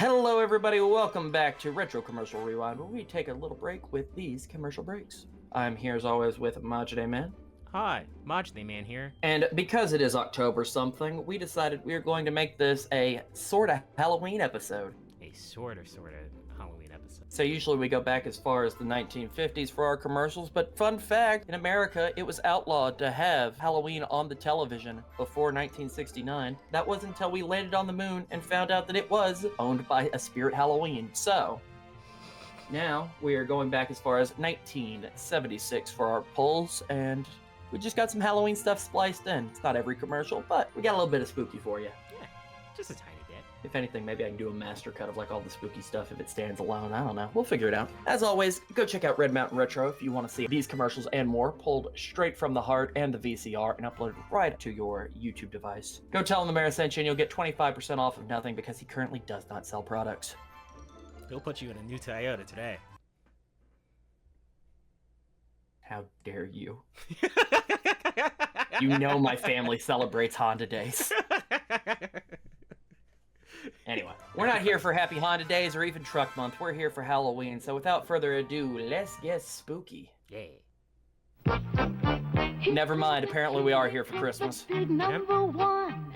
Hello everybody, welcome back to Retro Commercial Rewind, where we take a little break with these commercial breaks. I'm here as always with Majide Man. Hi, Majide Man here. And because it is October something, we decided we are going to make this a sorta Halloween episode. A sorta Halloween episode. So usually we go back as far as the 1950s for our commercials, but fun fact, in America it was outlawed to have Halloween on the television before 1969. That was until we landed on the moon and found out that it was owned by a Spirit Halloween. So now we are going back as far as 1976 for our polls, and we just got some Halloween stuff spliced in. It's not every commercial, but we got a little bit of spooky for you. Yeah, just a tiny bit. If anything, maybe I can do a master cut of like all the spooky stuff if it stands alone. I don't know. We'll figure it out. As always, go check out Red Mountain Retro if you want to see these commercials and more pulled straight from the heart and the VCR and uploaded right to your YouTube device. Go tell him the mayor sent you and you'll get 25% off of nothing because he currently does not sell products. He'll put you in a new Toyota today. How dare you? You know my family celebrates Honda Days. Anyway, we're not here for Happy Honda Days or even Truck Month. We're here for Halloween. So without further ado, let's get spooky. Yeah. Never mind. Apparently we are here for Christmas. Number one.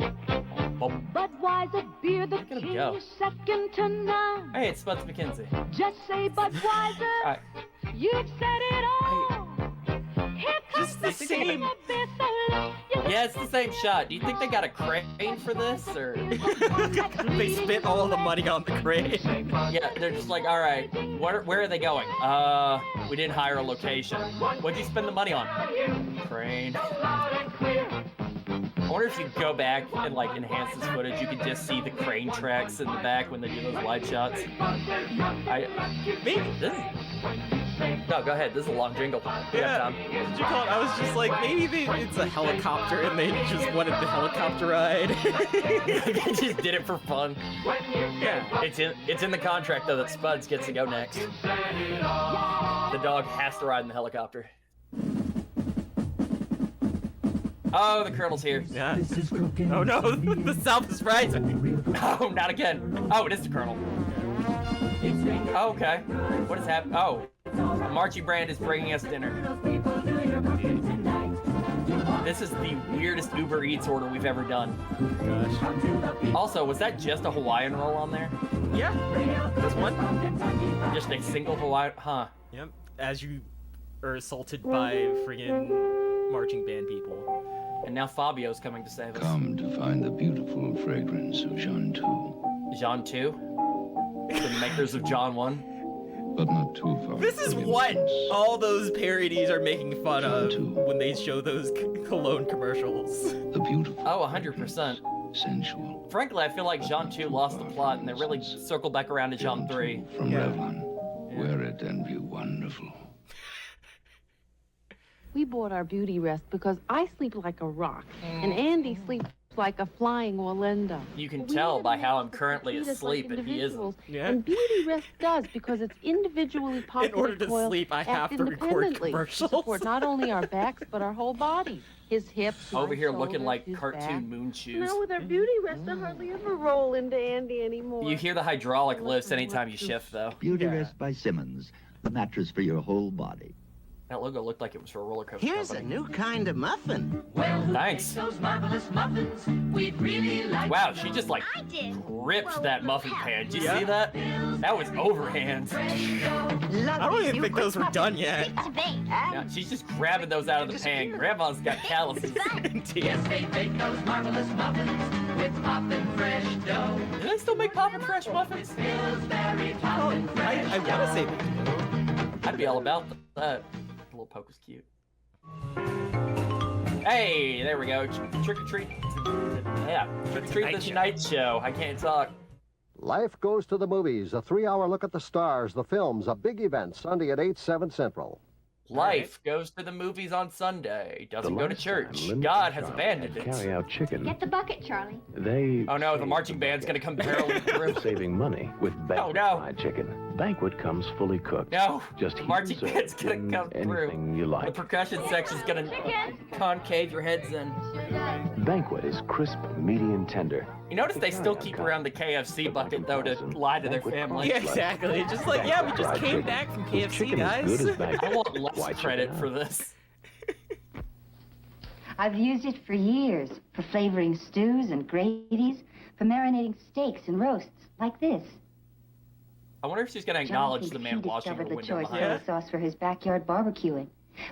Oh. Budweiser beer, the Look at him king go. is second to none. Hey, it's Spuds McKenzie. Just say Budweiser. Alright. You've said it all. Here comes Just the same. beer so long. Yeah, it's the same shot. Do you think they got a crane for this, or? They spent all the money on the crane. Yeah, they're just like, all right, where are they going? We didn't hire a location. What'd you spend the money on? Crane. I wonder if you go back and like enhance this footage, you could just see the crane tracks in the back when they do those wide shots. Maybe. No, go ahead. This is a long jingle. We got time. What did you call it? I was just like, maybe it's a helicopter and they just wanted the helicopter ride. They just did it for fun. Yeah. It's in the contract though that Spuds gets to go next. The dog has to ride in the helicopter. Oh, the Colonel's here. Yeah. Oh no, the South is rising. Oh, not again. Oh, it is the Colonel. Oh, okay. What is happening? Oh, Marchie Brand is bringing us dinner. This is the weirdest Uber Eats order we've ever done. Gosh. Also, was that just a Hawaiian roll on there? Yeah. This one. Just a single Hawaiian? Huh. Yep. As you are assaulted by friggin' marching band people. And now Fabio's coming to save us. Come to find the beautiful fragrance of Jean 2. Jean 2? The makers of John 1? But not too far. This is from what innocence. all those parodies are making fun of Too. when they show those cologne commercials. The beautiful. Oh, 100%. Sensual. Frankly, I feel like Jean 2 lost the plot and they really circled back around to Jean 3. From Yeah. Revlon. Wear it and be wonderful. We bought our beauty rest because I sleep like a rock, and Andy sleeps like a flying Orlando. You can We tell needed by a how rest I'm that currently could treat us asleep like and he isn't. individuals, Yeah. And beauty rest does because it's individually In popular. order to sleep, I have to record commercials. To support not only our backs but our whole body. His hips. Over my here looking shoulders, like his cartoon back. moon shoes. Now with our beauty rest, I hardly ever roll into Andy anymore. You hear the hydraulic lifts anytime you shift, though. Beauty Yeah. Rest by Simmons, the mattress for your whole body. That logo looked like it was for a roller coaster Here's a company. new kind of muffin. Thanks. Those marvelous muffins we'd really like. Wow, she just like ripped that muffin pan. Did you see that? That was overhand. I don't even think those were done yet. Yeah, she's just grabbing those out of the pan. Grandma's got calluses. Yes, they bake those marvelous muffins with poppin' fresh dough. Do they still make poppin' fresh muffins? Pillsbury poppin' fresh I want to say they do. I'd be all about that. The little poke was cute. Hey, there we go. Trick or treat. Yeah, trick or treat this night show. I can't talk. Life Goes to the Movies, a 3-hour look at the stars, the films, a big event, Sunday at 8, 7 Central. Life goes to the movies on Sunday. Doesn't go to church. Linda God and has Charlie abandoned had it. Carry out chicken. Get the bucket, Charlie. They Oh no, the saved marching band's gonna come barreling through. saving money with Banquet no. fried chicken. Banquet comes fully cooked. No, Just the heat marching and band's serve gonna in come through. anything you The like. percussion section's gonna concave your heads in. Banquet is crisp, meaty, and tender. You notice they still keep around the KFC bucket though to lie to their family. Yeah, exactly. Just like, yeah, we just came back from KFC, Chicken is guys. good as Banquet. I want less Why check credit it out? for this. I've used it for years, for flavoring stews and gravies, for marinating steaks and roasts, like this. I wonder if she's gonna John acknowledge thinks the man he washing her discovered window LaChoy behind. soy sauce for his backyard barbecuing.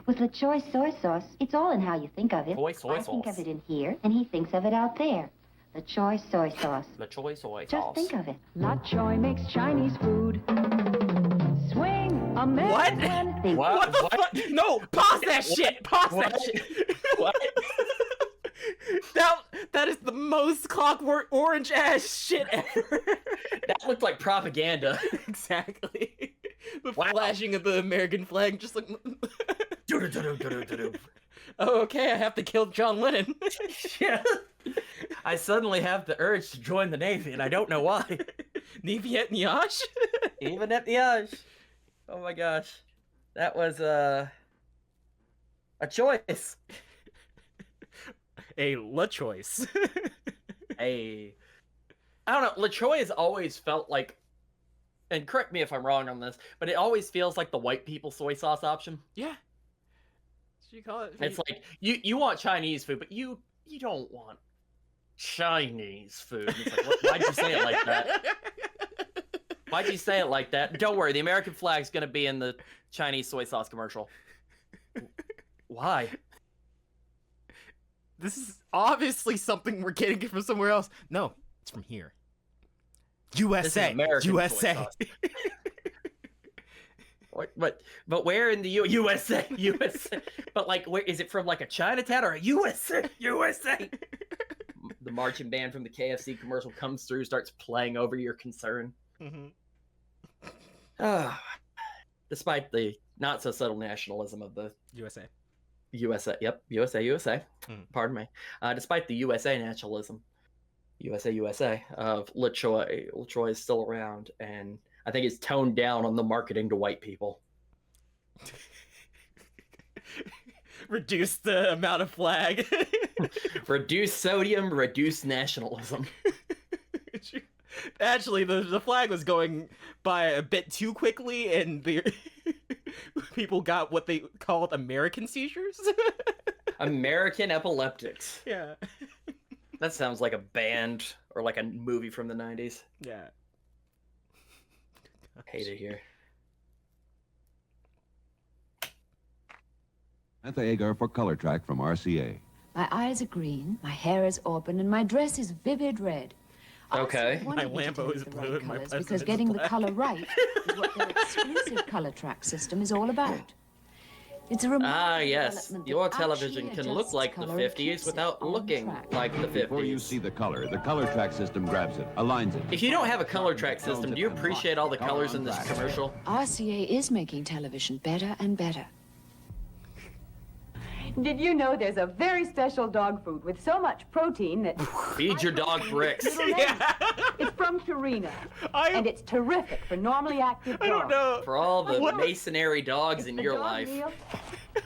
With LaChoy soy sauce, it's all in how you think of it. Soy I think sauce. of it in here, and he thinks of it out there. LaChoy soy sauce. The choy soy Just sauce. think of it. La Choy makes Chinese food. Swing a man. What? Think What? What the fuck? No, pause that shit. Pause that What? shit. What? That is the most Clockwork Orange ass shit ever. That looked like propaganda. Exactly. The Wow. flashing of the American flag, just like. Do-do-do-do-do-do-do. Oh, okay, I have to kill John Lennon. Yeah. I suddenly have the urge to join the Navy, and I don't know why. Niviet Niash? Even at the edge. Oh my gosh. That was a choice. A La Choice. I don't know. LaChoy has always felt like, and correct me if I'm wrong on this, but it always feels like the white people soy sauce option. Yeah. Should you call it? It's like you want Chinese food, but you don't want Chinese food. It's like, why'd you say it like that? Why'd you say it like that? Don't worry, the American flag's gonna be in the Chinese soy sauce commercial. Why? This is obviously something we're getting from somewhere else. No, it's from here. USA. American soy USA. sauce. But where in the USA? USA. But like, where is it from? Like a Chinatown or a USA? USA. The marching band from the KFC commercial comes through, starts playing over your concern. Mm-hmm. Despite the not so subtle nationalism of the USA. USA, yep, USA. Mm. Pardon me. Despite the USA nationalism, USA of LaChoy. LaChoy is still around, and I think it's toned down on the marketing to white people. Reduce the amount of flag. Reduce sodium, reduce nationalism. Actually, the flag was going by a bit too quickly, and the people got what they called American seizures. American epileptics. Yeah. That sounds like a band or like a movie from the 90s. Yeah. Hate it here. Samantha Agar for Color Track from RCA. My eyes are green, my hair is auburn, and my dress is vivid red. Okay. My Lambo is blue and my because president is getting the black. color right is what their exclusive color track system is all about. It's a remarkable Yes. development Your that television actually can look adjusts like the color and 50s keeps it without on looking track. like the 50s. Before you see the Color Track system grabs it, aligns it. If you don't have a color track system, do you appreciate all the colors in this commercial? RCA is making television better and better. Did you know there's a very special dog food with so much protein that... Feed your dog bricks. It's from Purina, and it's terrific for normally active dogs. I don't know. For all the What? masonry dogs in The your dog life. meal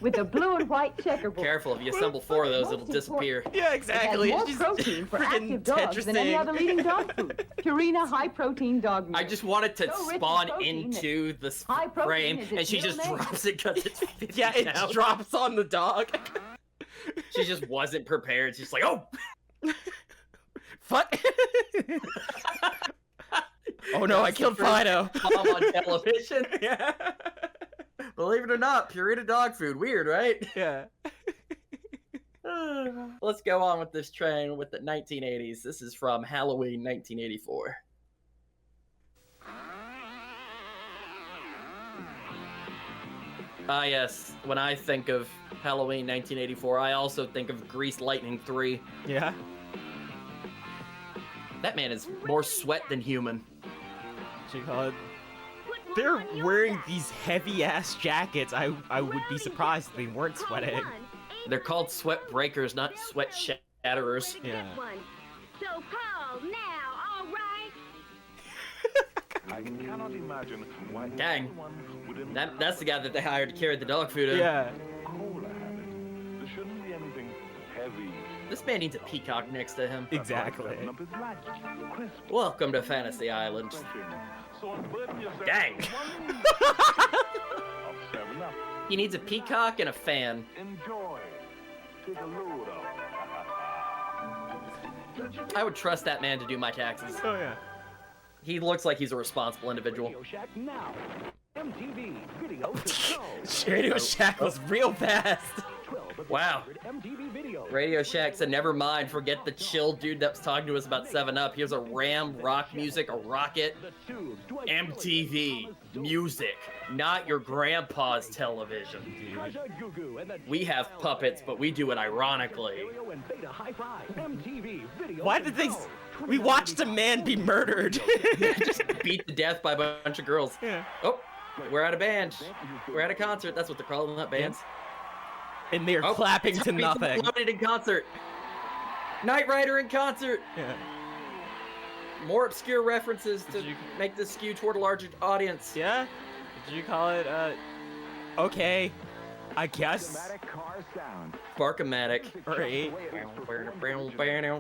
with the blue and white checkerboard. Careful, if you assemble 4 of those, it'll disappear. Yeah, It exactly. has more It's protein for freaking active dogs than any Tetrising. other leading dog food. Purina high-protein dog meal. I just want it to So rich in spawn protein that into the high protein frame, is and its she just middle name. drops it because it's Yeah, it down. drops on the dog. She just wasn't prepared. She's like, oh! Fuck. Oh no, I killed Fido. Mom on television. Yeah. Believe it or not, Purina dog food. Weird, right? Yeah. Let's go on with this train with the 1980s. This is from Halloween 1984. Ah, yes. When I think of Halloween 1984, I also think of Grease Lightning 3. Yeah. That man is more sweat than human. She called. They're wearing these heavy ass jackets. I would be surprised if they weren't sweating. They're called sweat breakers, not sweat shatterers. Yeah. So call now, all right? I cannot imagine why Dang. That's the guy that they hired to carry the dog food in. Yeah. cola habit. There shouldn't be anything heavy This man needs a peacock next to him. Exactly. Welcome to Fantasy Island. Dang. He needs a peacock and a fan. Enjoy. Take a load off. I would trust that man to do my taxes. Oh yeah. He looks like he's a responsible individual. Radio Shack now. MTV Video Show. Radio Shack was real fast. Wow. MTV Video. Radio Shack said, never mind, forget the chill dude that was talking to us about 7-Up. Here's a Ram, rock music, a rocket. MTV music, not your grandpa's television. We have puppets, but we do it ironically. Why did they... We watched a man be murdered. Just beat to death by a bunch of girls. Yeah. Oh, we're at a band. We're at a concert. That's what they're calling that, bands. And they're clapping to nothing. Loaded in concert. Knight Rider in concert. Yeah. More obscure references to make this skew toward a larger audience. Yeah? Did you call it, okay, I guess? Sparkomatic. Right.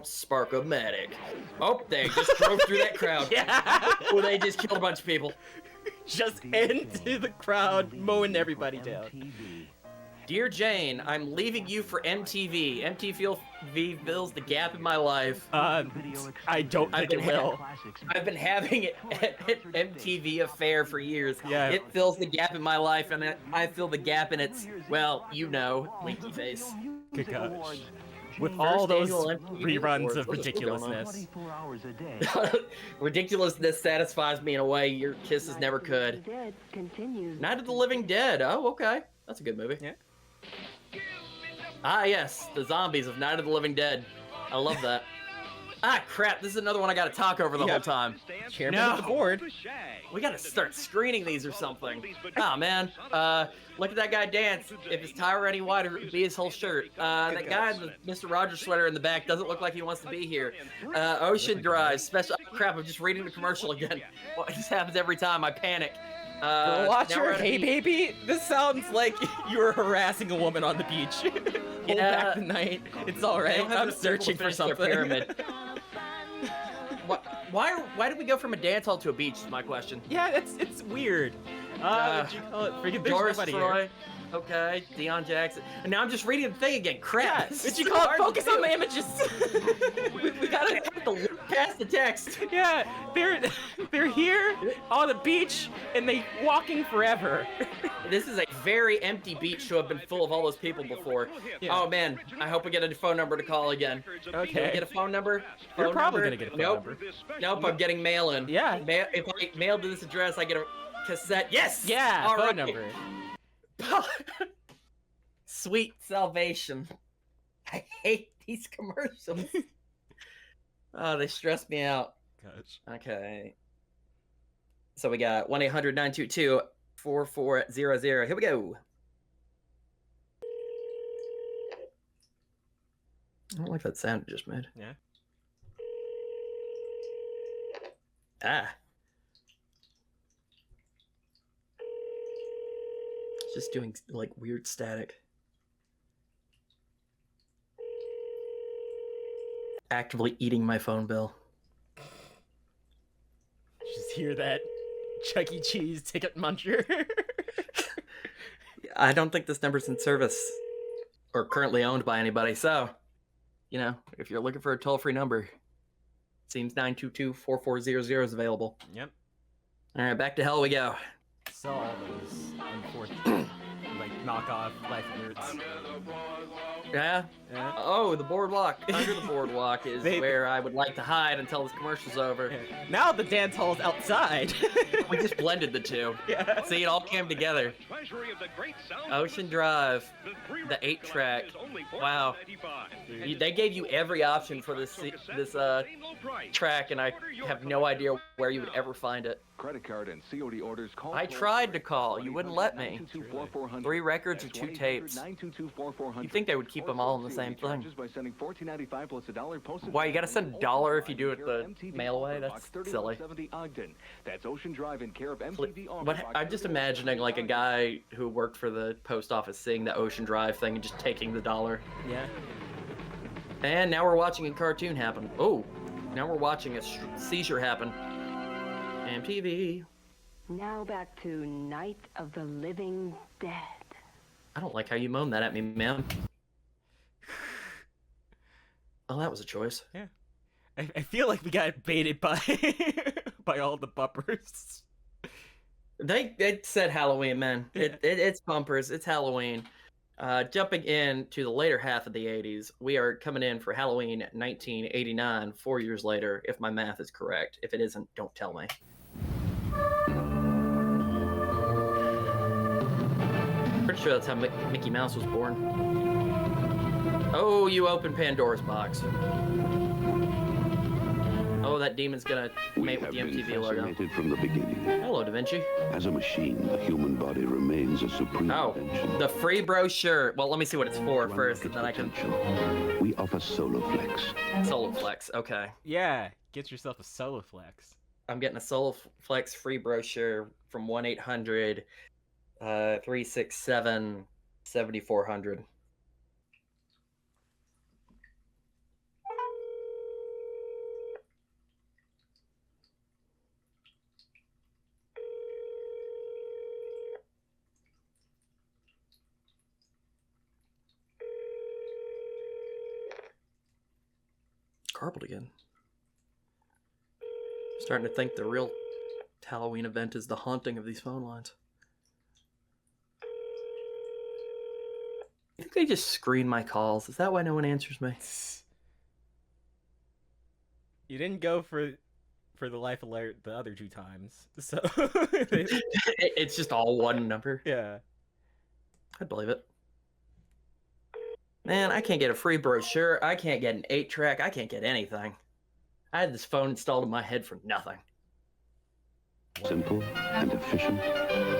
Sparkomatic. Oh, they just drove through that crowd. Yeah. Well, they just killed a bunch of people. Just into the crowd, mowing everybody down. Dear Jane, I'm leaving you for MTV. MTV fills the gap in my life. I don't think it will. I've been having an MTV affair for years. Yeah. It fills the gap in my life, and I fill the gap in its, well, you know, winky face. Good gosh. With all those reruns of ridiculousness. Ridiculousness satisfies me in a way your kisses never could. Night of the Living Dead. Oh, okay. That's a good movie. Yeah. Ah, yes. The zombies of Night of the Living Dead. I love that. Ah, crap. This is another one I gotta talk over the whole time. Chairman of the board. We gotta start screening these or something. Ah, man. Look at that guy dance. If his tie were any wider, it would be his whole shirt. That guy in the Mr. Rogers sweater in the back doesn't look like he wants to be here. Ocean Drive. Special. Oh, crap, I'm just reading the commercial again. Well, this happens every time. I panic. Girl Watcher, hey baby, this sounds like you were harassing a woman on the beach. Hold back the night. It's alright, I'm searching for something. Why did we go from a dance hall to a beach is my question. Yeah, it's weird. What'd you call it? Freaking Doris Troy. Okay, Deion Jackson. And now I'm just reading the thing again. Crap. What'd you call it? Focus on the images. we gotta have to look past the text. Yeah, they're here on the beach and they walking forever. This is a very empty beach to have been full of all those people before. Yeah. Oh man, I hope we get a phone number to call again. Okay. Can we get a phone number? You're probably gonna get a phone number. Nope, I'm getting mail in. Yeah. If I mail to this address, I get a cassette. Yes! Yeah, all phone right. number. Sweet salvation. I hate these commercials. Oh, they stress me out. Gosh. Okay. So we got 1-800-922-4400. Here we go. I don't like that sound it just made. Yeah. Ah. It's just doing like weird static. Actively eating my phone bill. Just hear that Chuck E. Cheese ticket muncher. I don't think this number's in service or currently owned by anybody, so, you know, if you're looking for a toll-free number, seems 922-4400 is available. Yep. All right, back to hell we go. Saw all those unfortunate, like, knockoff Life Alerts. Yeah? Yeah. Oh, the boardwalk. Under the boardwalk is where I would like to hide until this commercial's over. Yeah. Now the dance hall's outside. We just blended the two. Yeah. See, it all came together. Ocean Drive, the 8-track. Wow. They gave you every option for this track, and I have no idea where you would ever find it. Credit card and COD orders. Call I tried to call. You wouldn't let me. 3 records or 2 tapes. You'd think they would keep them all in the same thing. Why, you gotta send $1 if you do it the mail way? That's silly. That's Ocean Drive in care of But I'm just imagining like a guy who worked for the post office seeing the Ocean Drive thing and just taking the $1. Yeah. And now we're watching a cartoon happen. Oh, now we're watching a seizure happen. MTV. Now back to Night of the Living Dead. I don't like how you moaned that at me, ma'am. Oh, that was a choice. Yeah. I feel like we got baited by by all the bumpers. They said Halloween, man. Yeah. It's bumpers. It's Halloween. Jumping into the later half of the 80s, we are coming in for Halloween 1989, 4 years later, if my math is correct. If it isn't, don't tell me. Pretty sure that's how Mickey Mouse was born. Oh, you opened Pandora's box. Oh, that demon's gonna mate with the MTV logo. Fascinated from the beginning. Hello, Da Vinci. As a machine, the human body remains a supreme invention. The free brochure. Well, let me see what it's for first, and then I can... We offer Soloflex. Soloflex, okay. Yeah, get yourself a Soloflex. I'm getting a Soloflex free brochure from 1-800-367-7400. Garbled again. Starting to think the real Halloween event is the haunting of these phone lines. You think they just screen my calls? Is that why no one answers me? You didn't go for the life alert the other 2 times, so it's just all one number. Yeah, I'd believe it. Man, I can't get a free brochure. I can't get an 8-track. I can't get anything. I had this phone installed in my head for nothing. Simple and efficient,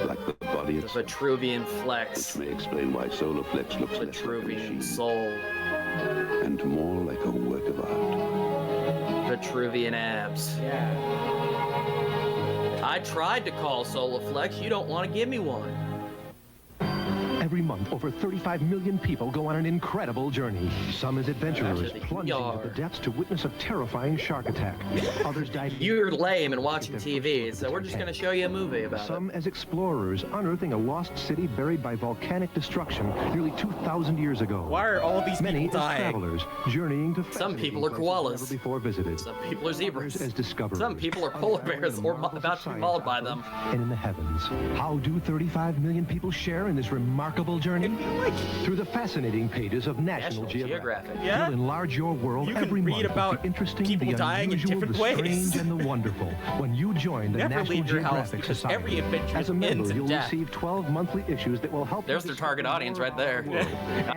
like the body itself. The Vitruvian Flex. Which may explain why Soloflex looks less like a machine. Soul. And more like a work of art. Vitruvian abs. Yeah. I tried to call Soloflex. You don't want to give me one. Every month, over 35 million people go on an incredible journey. Some as adventurers, plunging into the depths to witness a terrifying shark attack. Others dive... You're lame and watching TV, so we're just going to show you a movie about Some as explorers, unearthing a lost city buried by volcanic destruction nearly 2,000 years ago. Why are all these Many people as dying? travelers, journeying to Some people are koalas. never before visited. Some people are zebras. As discoverers. Some people are polar bears or about to be mauled by them. And in the heavens, how do 35 million people share in this remarkable journey? Through the fascinating pages of National Geographic. Yeah? You'll enlarge your world You can every read month about with the interesting, people the dying in unusual, different the ways. strange, and the wonderful. When you join the Never National leave your house Geographic because Society, every adventure as a member, ends in you'll death. receive 12 monthly issues that will help. There's their target audience right there.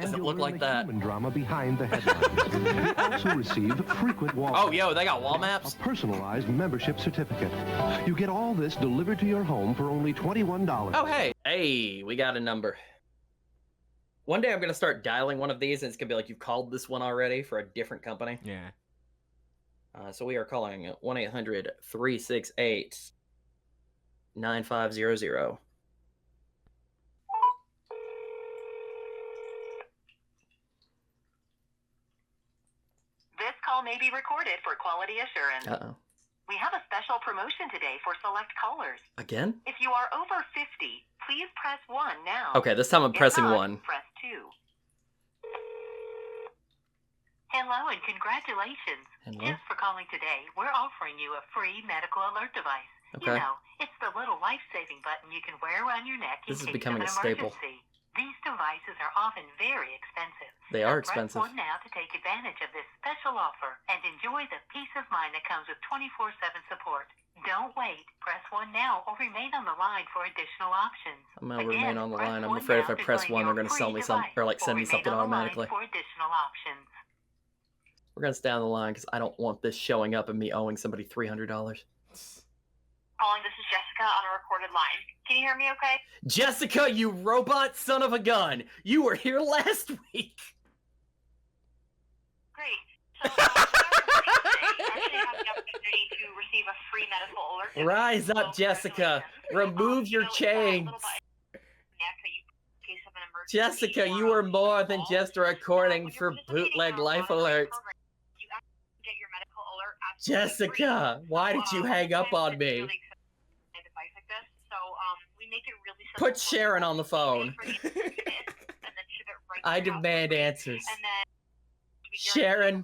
Doesn't look like that. Human drama behind the headlines. You also receive frequent wall. Oh, yo, they got wall maps? A personalized membership certificate. You get all this delivered to your home for only $21. Oh, hey. Hey, we got a number. One day I'm going to start dialing one of these, and it's going to be like, you've called this one already for a different company. Yeah. So we are calling 1-800-368-9500. This call may be recorded for quality assurance. Uh-oh. We have a special promotion today for select callers. Again? If you are over 50, please press 1 now. Okay, this time I'm pressing If 1. not, press 2. Hello and congratulations. Hello? Just for calling today, we're offering you a free medical alert device. Okay. You know, it's the little life-saving button you can wear around your neck in This is case becoming of a an staple. emergency. These devices are often very expensive. They are So expensive. Press 1 now to take advantage of this special offer and enjoy the peace of mind that comes with 24/7 support. Don't wait. Press 1 now or remain on the line for additional options. I'm going to Again, remain on the press line. I'm 1 afraid if now I press claim 1, they're your going to sell free me some, or like device, send me remain something on the line automatically. for additional options. We're going to stay on the line because I don't want this showing up and me owing somebody $300. Calling, this is Jessica on a recorded line. Can you hear me okay? Jessica, you robot son of a gun! You were here last week! Great. So, you actually have the opportunity to receive a free medical alert. Rise up, Jessica! Remove your chains! Jessica, you were more than just a recording for bootleg life alerts. Jessica, why did you hang up on me? Put Sharon on the phone. I demand answers. Sharon,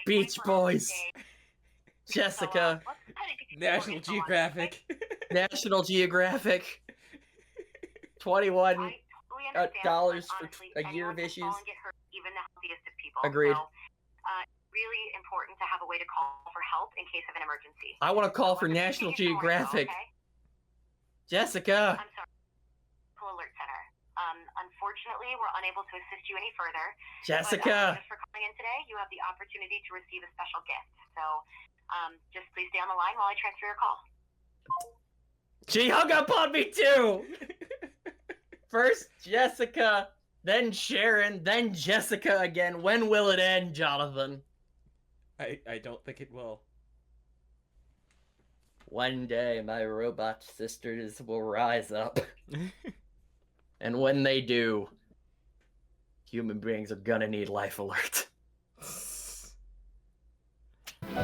Beach Boys, Jessica, National Geographic. National Geographic, $21 for a year of issues. Agreed. Really important to have a way to call for help in case of an emergency. I want to call for National Geographic. Jessica. I'm sorry. Alert Center. Unfortunately, we're unable to assist you any further. Jessica. But, just for calling in today, you have the opportunity to receive a special gift. So, just please stay on the line while I transfer your call. She hung up on me too. First Jessica, then Sharon, then Jessica again. When will it end, Jonathan? I don't think it will. One day my robot sisters will rise up. And when they do, human beings are gonna need life alert.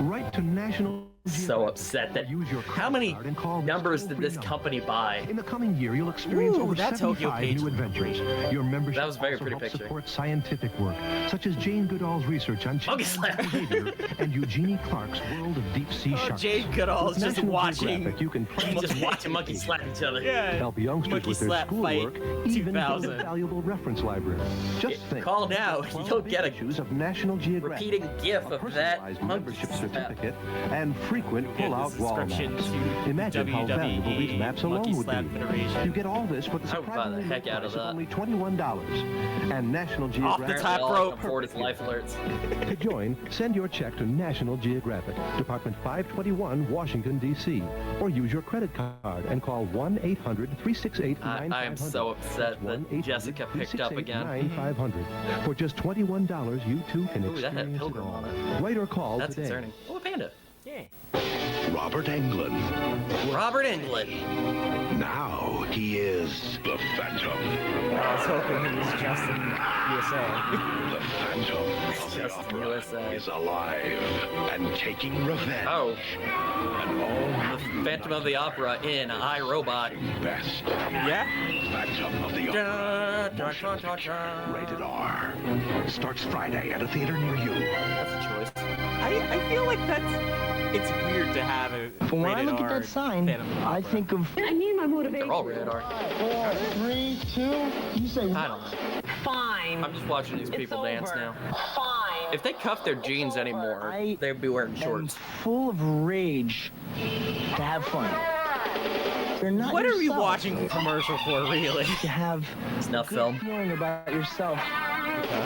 Write to National So upset that how many numbers did this company buy? In the coming year, you'll experience over that 75 new adventures. Your membership That was a very also pretty helps picture. support scientific work, such as Jane Goodall's research on chimpanzee behavior and Eugenie Clark's world of deep-sea sharks. Jane Goodall is With just National watching. Geographic, you can plan Just watching monkeys slap each other. Yeah. help youngsters Monkey with their Slap schoolwork, Fight even build 2000. a valuable reference library. Just think. Call now, you'll get a issues of National Geographic, repeating gif a of that personalized monkey membership slap. certificate, and frequent pull-out wall Subscription maps. to Imagine how valuable these maps Monkey alone would Slap be. Federation. You get all this for the I would buy the surprisingly heck low out of price that. only $21. And National Off the Geographic. top All I can rope. afford is life alerts. To join, send your check to National Geographic, Department 521, Washington, D.C., or use your credit card and call 1-800-368-9500. I am so upset that Jessica picked up again. 9500. For just $21, you too can Ooh, that had experience it Pilgrim all. on it. Write or call That's today. concerning. Oh, a panda. Yeah. Robert Englund. Robert Englund. Now he is the Phantom. I was hoping it was Justin USA. The Phantom of the Justin Opera USA. is alive and taking revenge. Oh, And all the Phantom of the Opera in iRobot. best. Yeah? Phantom of the Opera. Da, da, da, da, da. Rated R. Starts Friday at a theater near you. That's a choice. I feel like it's weird to have a When I rated look at R that sign, Phantom of the I Opera. think of. I need my motivation. They're all rated R. 4, 3, 2. You say I don't know. fine. I'm just watching these people dance now. Fine. If they cuff their jeans anymore, they'd be wearing shorts. Full of rage to have fun. You're not What are we yourself. watching a commercial for, really? To have Snuff good film. feeling about yourself.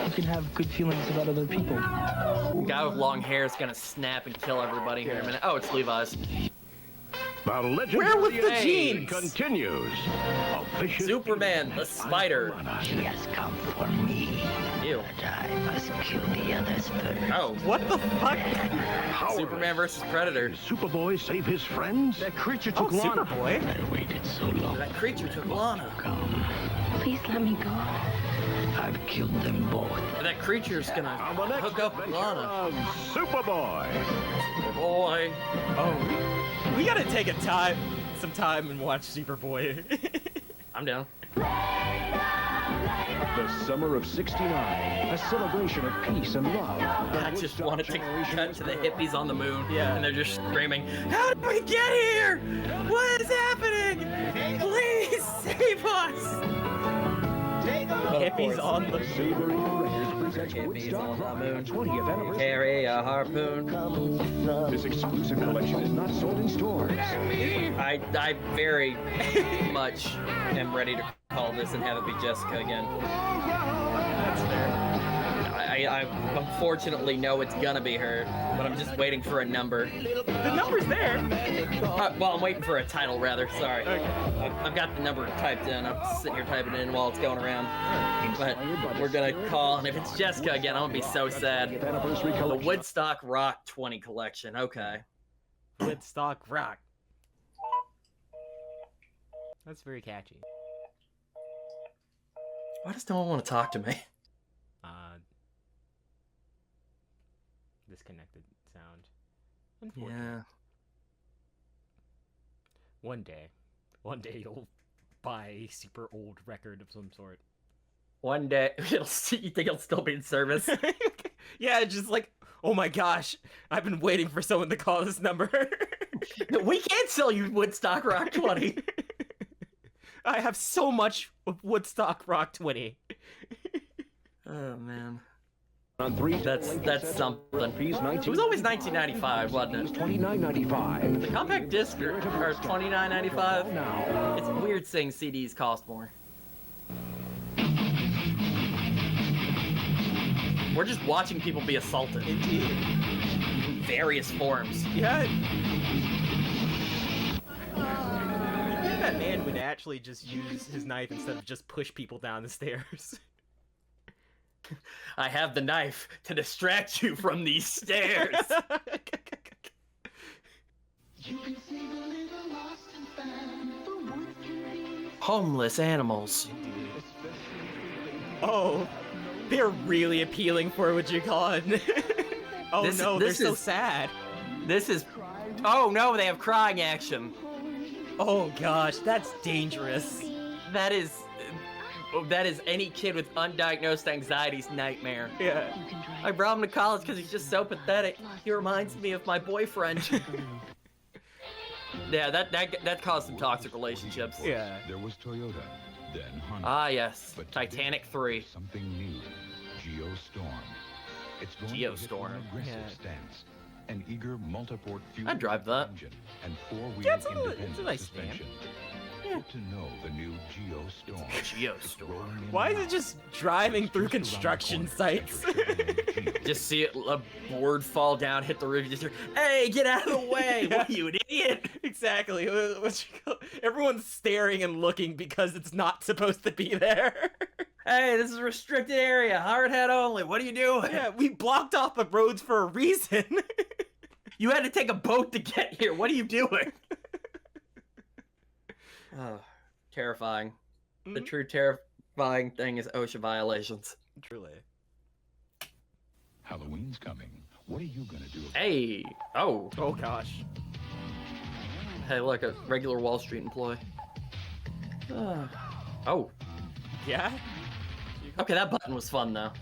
You can have good feelings about other people. The guy with long hair is gonna snap and kill everybody here in a minute. Oh, it's Levi's. The legend Where of was the the Age jeans? continues. A vicious Superman, the spider. He has come for me. Ew. But I must kill the others first. Oh, What the fuck? Superman versus Predator. Superboy save his friends? That creature Oh, took Lana. Superboy. I waited so long. That creature took Lana. Come. Please let me go. I've killed them both. That creature's gonna On the next hook up adventure Lana. of Superboy. Boy. Oh, we gotta take some time and watch Superboy. I'm down. The summer of '69, a celebration of peace and love. I just wanted to cut to the hippies on the moon. Yeah. And they're just screaming, "How did we get here? What is happening? Please save us!" Hippies on the Savory Parade presents Hippies Woodstock on the Rock, moon. 20th anniversary. Carry a harpoon. This exclusive collection is not sold in stores. I very much am ready to call this and have it be Jessica again. That's fair. I unfortunately know it's gonna be her, but I'm just waiting for a number. The number's there. Well, I'm waiting for a title, rather. Sorry. Okay. I've got the number typed in. I'm sitting here typing it in while it's going around. But we're gonna call, and if it's Jessica again, I'm gonna be so sad. The Woodstock Rock 20 collection. Okay. Woodstock Rock. That's very catchy. Why does no one want to talk to me? Disconnected sound. Unfortunate. Yeah. One day you'll buy a super old record of some sort. One day, you think it'll still be in service? Yeah, just like, oh my gosh, I've been waiting for someone to call this number. We can't sell you Woodstock Rock 20. I have so much of Woodstock Rock 20. Oh man. On 3 That's something. It was always 1995, wasn't it? $29.95. The compact disc are $29.95. It's weird saying CDs cost more. We're just watching people be assaulted. Indeed. In various forms. Yeah. That man would actually just use his knife instead of just push people down the stairs. I have the knife to distract you from these stairs. Homeless animals. Oh, they're really appealing for what you call it. Oh no, they're so sad. This is... Oh no, they have crying action. Oh gosh, that's dangerous. That is any kid with undiagnosed anxiety's nightmare. Yeah. I brought him to college because he's just so pathetic. He reminds me of my boyfriend. Yeah, that caused some toxic relationships. Yeah. There was Toyota, then Honda. Ah yes, But Titanic 3. Something new, Geostorm. It's going Geostorm. to hit an aggressive stance. An eager multi-port fuel I'd drive that. engine and four-wheel Yeah, it's independent a nice suspension. van. Get to know the new Geostorm. Geostorm. Why is it just driving through construction sites? Just see a board fall down, hit the roof, just hear, hey, get out of the way! Yeah. What are you, an idiot? Exactly. Everyone's staring and looking because it's not supposed to be there. Hey, this is a restricted area, hard hat only. What are you doing? Yeah, we blocked off the roads for a reason. You had to take a boat to get here. What are you doing? Oh, terrifying. The true terrifying thing is OSHA violations. Truly. Halloween's coming. What are you gonna do? Hey! Oh. Oh gosh. Hey, look, a regular Wall Street employee. Oh. Yeah? Okay, that button was fun, though.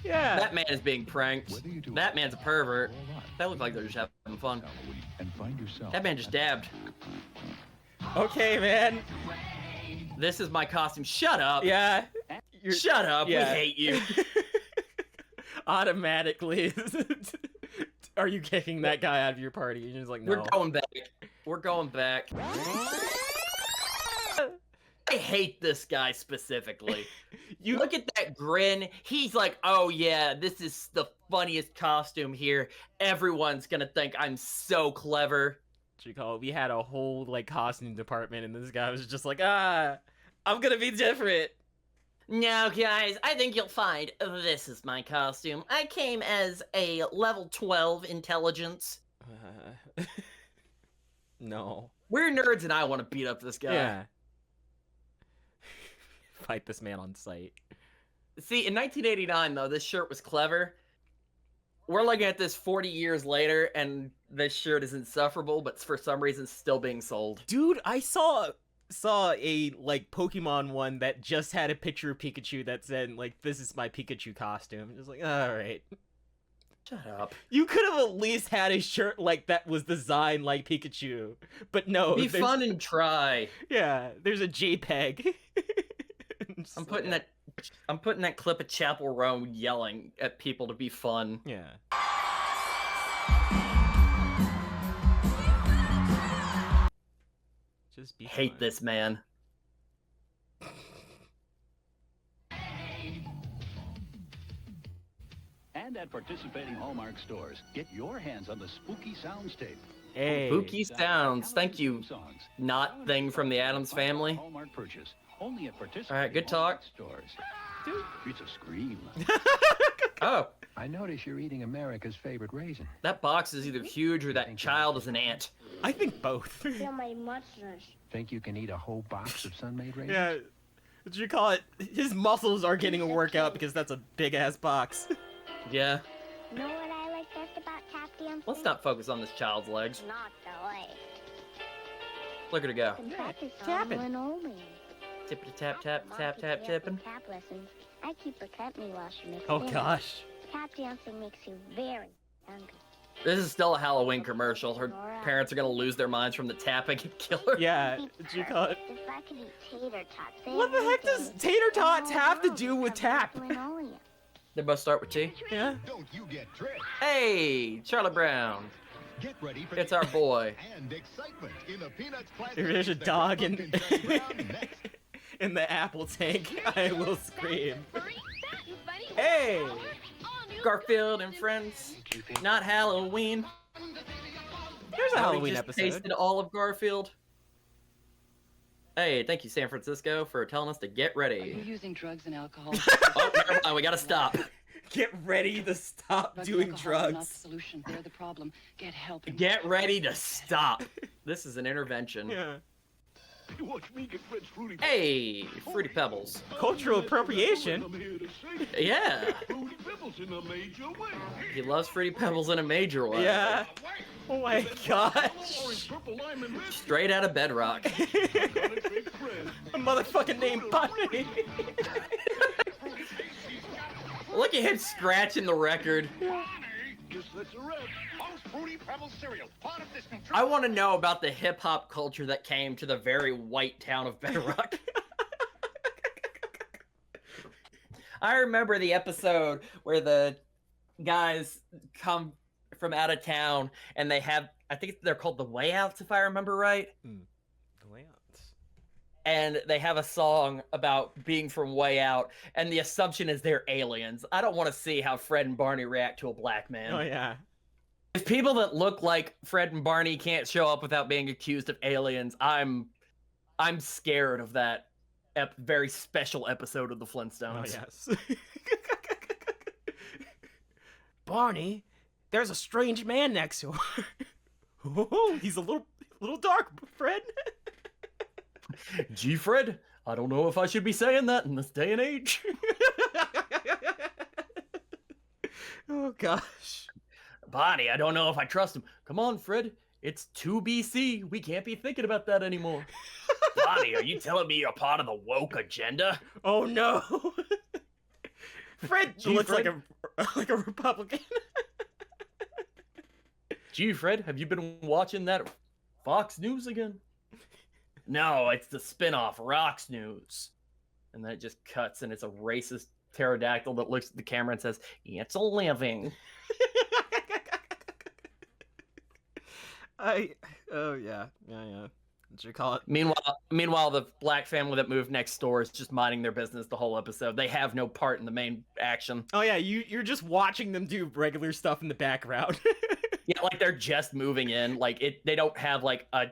Yeah. That man is being pranked. That man's a pervert. That looked like they're just having fun. And find yourself. That man just dabbed. Okay, man. This is my costume. Shut up. Yeah. Shut up. Yeah. We hate you. Automatically. Are you kicking that guy out of your party? You're just like, no. We're going back. We're going back. I hate this guy specifically. You look at that grin. He's like, oh yeah, this is the funniest costume here. Everyone's gonna think I'm so clever. What you call it? We had a whole like costume department, and this guy was just like, I'm gonna be different. No, guys, I think you'll find this is my costume. I came as a level 12 intelligence. No. We're nerds, and I want to beat up this guy. Yeah. Fight this man on sight. See, in 1989, though, this shirt was clever. We're looking at this 40 years later, and this shirt is insufferable, but for some reason still being sold. Dude, I saw a like Pokemon one that just had a picture of Pikachu that said like, this is my Pikachu costume. Just like, all right. Shut up. You could have at least had a shirt like that was designed like Pikachu. But no. Be fun and try. Yeah, there's a JPEG. I'm putting that clip of Chapel Roan yelling at people to be fun. Yeah. Just be hate fun. this man. And at participating Hallmark stores, get your hands on the Spooky Sounds tape. Hey. Spooky Sounds. Thank you. Not thing from the Addams Family. Hallmark purchase. Only at participating All right, good talk. stores. Dude, it's a scream. Oh. I notice you're eating America's favorite raisin. That box is either huge or that child is an ant. I think both. Feel my muscles. Think you can eat a whole box of sun-made raisins? Yeah. What you call it? His muscles are getting a workout because that's a big-ass box. Yeah. Know what I like best about tap dancing? Let's not focus on this child's legs. Not the leg. Look at her go. Tapping. Tippity tap tap tap tap tipping. Tap lessons. I keep her company while she makes Oh dinner. gosh. Tap dancing makes you very hungry. This is still a Halloween commercial. Her parents are gonna lose their minds from the tapping and kill her. Yeah. What you call it? If I could eat tater tots. What the heck does tater tots have to do with tap? They both start with T. Yeah. Don't you get tricked. Hey, Charlie Brown. Get ready for It's our boy. and excitement in the Peanuts classic. There's a dog in in the apple tank. I will scream. Hey! Garfield and Friends. Not Halloween. There's a Now we Halloween just episode. tasted all of Garfield. Hey, thank you, San Francisco, for telling us to get ready. Are you using drugs and alcohol? Oh, never mind. We gotta stop. Get ready to stop Drugs doing and alcohol are not drugs. the solution. They're the problem. Get help. and- Get ready to stop. This is an intervention. Yeah. You watch me get Fred's Fruity Hey, Fruity Pebbles. Cultural appropriation. I'm here to say Yeah. Fruity Pebbles in a major way. He loves Fruity Pebbles in a major way. Yeah. Oh my gosh. Orange, purple, lime, and red. Straight out of Bedrock. A motherfucking name Bunny. Look at him scratching the record. Guess that's a wrap. Fruity Pebbles cereal, part of this I want to know about the hip-hop culture that came to the very white town of Bedrock. I remember the episode where the guys come from out of town and they have, I think they're called the Wayouts, if I remember right. The Wayouts. And they have a song about being from way out, and the assumption is they're aliens. I don't want to see how Fred and Barney react to a black man. Oh yeah. If people that look like Fred and Barney can't show up without being accused of aliens, I'm scared of that very special episode of the Flintstones. Oh yes. Barney, there's a strange man next to her. Oh, he's a little dark, Fred. Gee, Fred, I don't know if I should be saying that in this day and age. Oh gosh. Barney, I don't know if I trust him. Come on, Fred. It's 2 BC. We can't be thinking about that anymore. Barney, are you telling me you're part of the woke agenda? Oh no. Fred Gee, looks Fred. like a Republican. Gee, Fred, have you been watching that Fox News again? No, it's the spinoff Rox News. And then it just cuts and it's a racist pterodactyl that looks at the camera and says, "It's a living." Oh yeah. What you call it? Meanwhile, the black family that moved next door is just minding their business the whole episode. They have no part in the main action. Oh yeah, you're just watching them do regular stuff in the background. Yeah, like they're just moving in. Like they don't have like a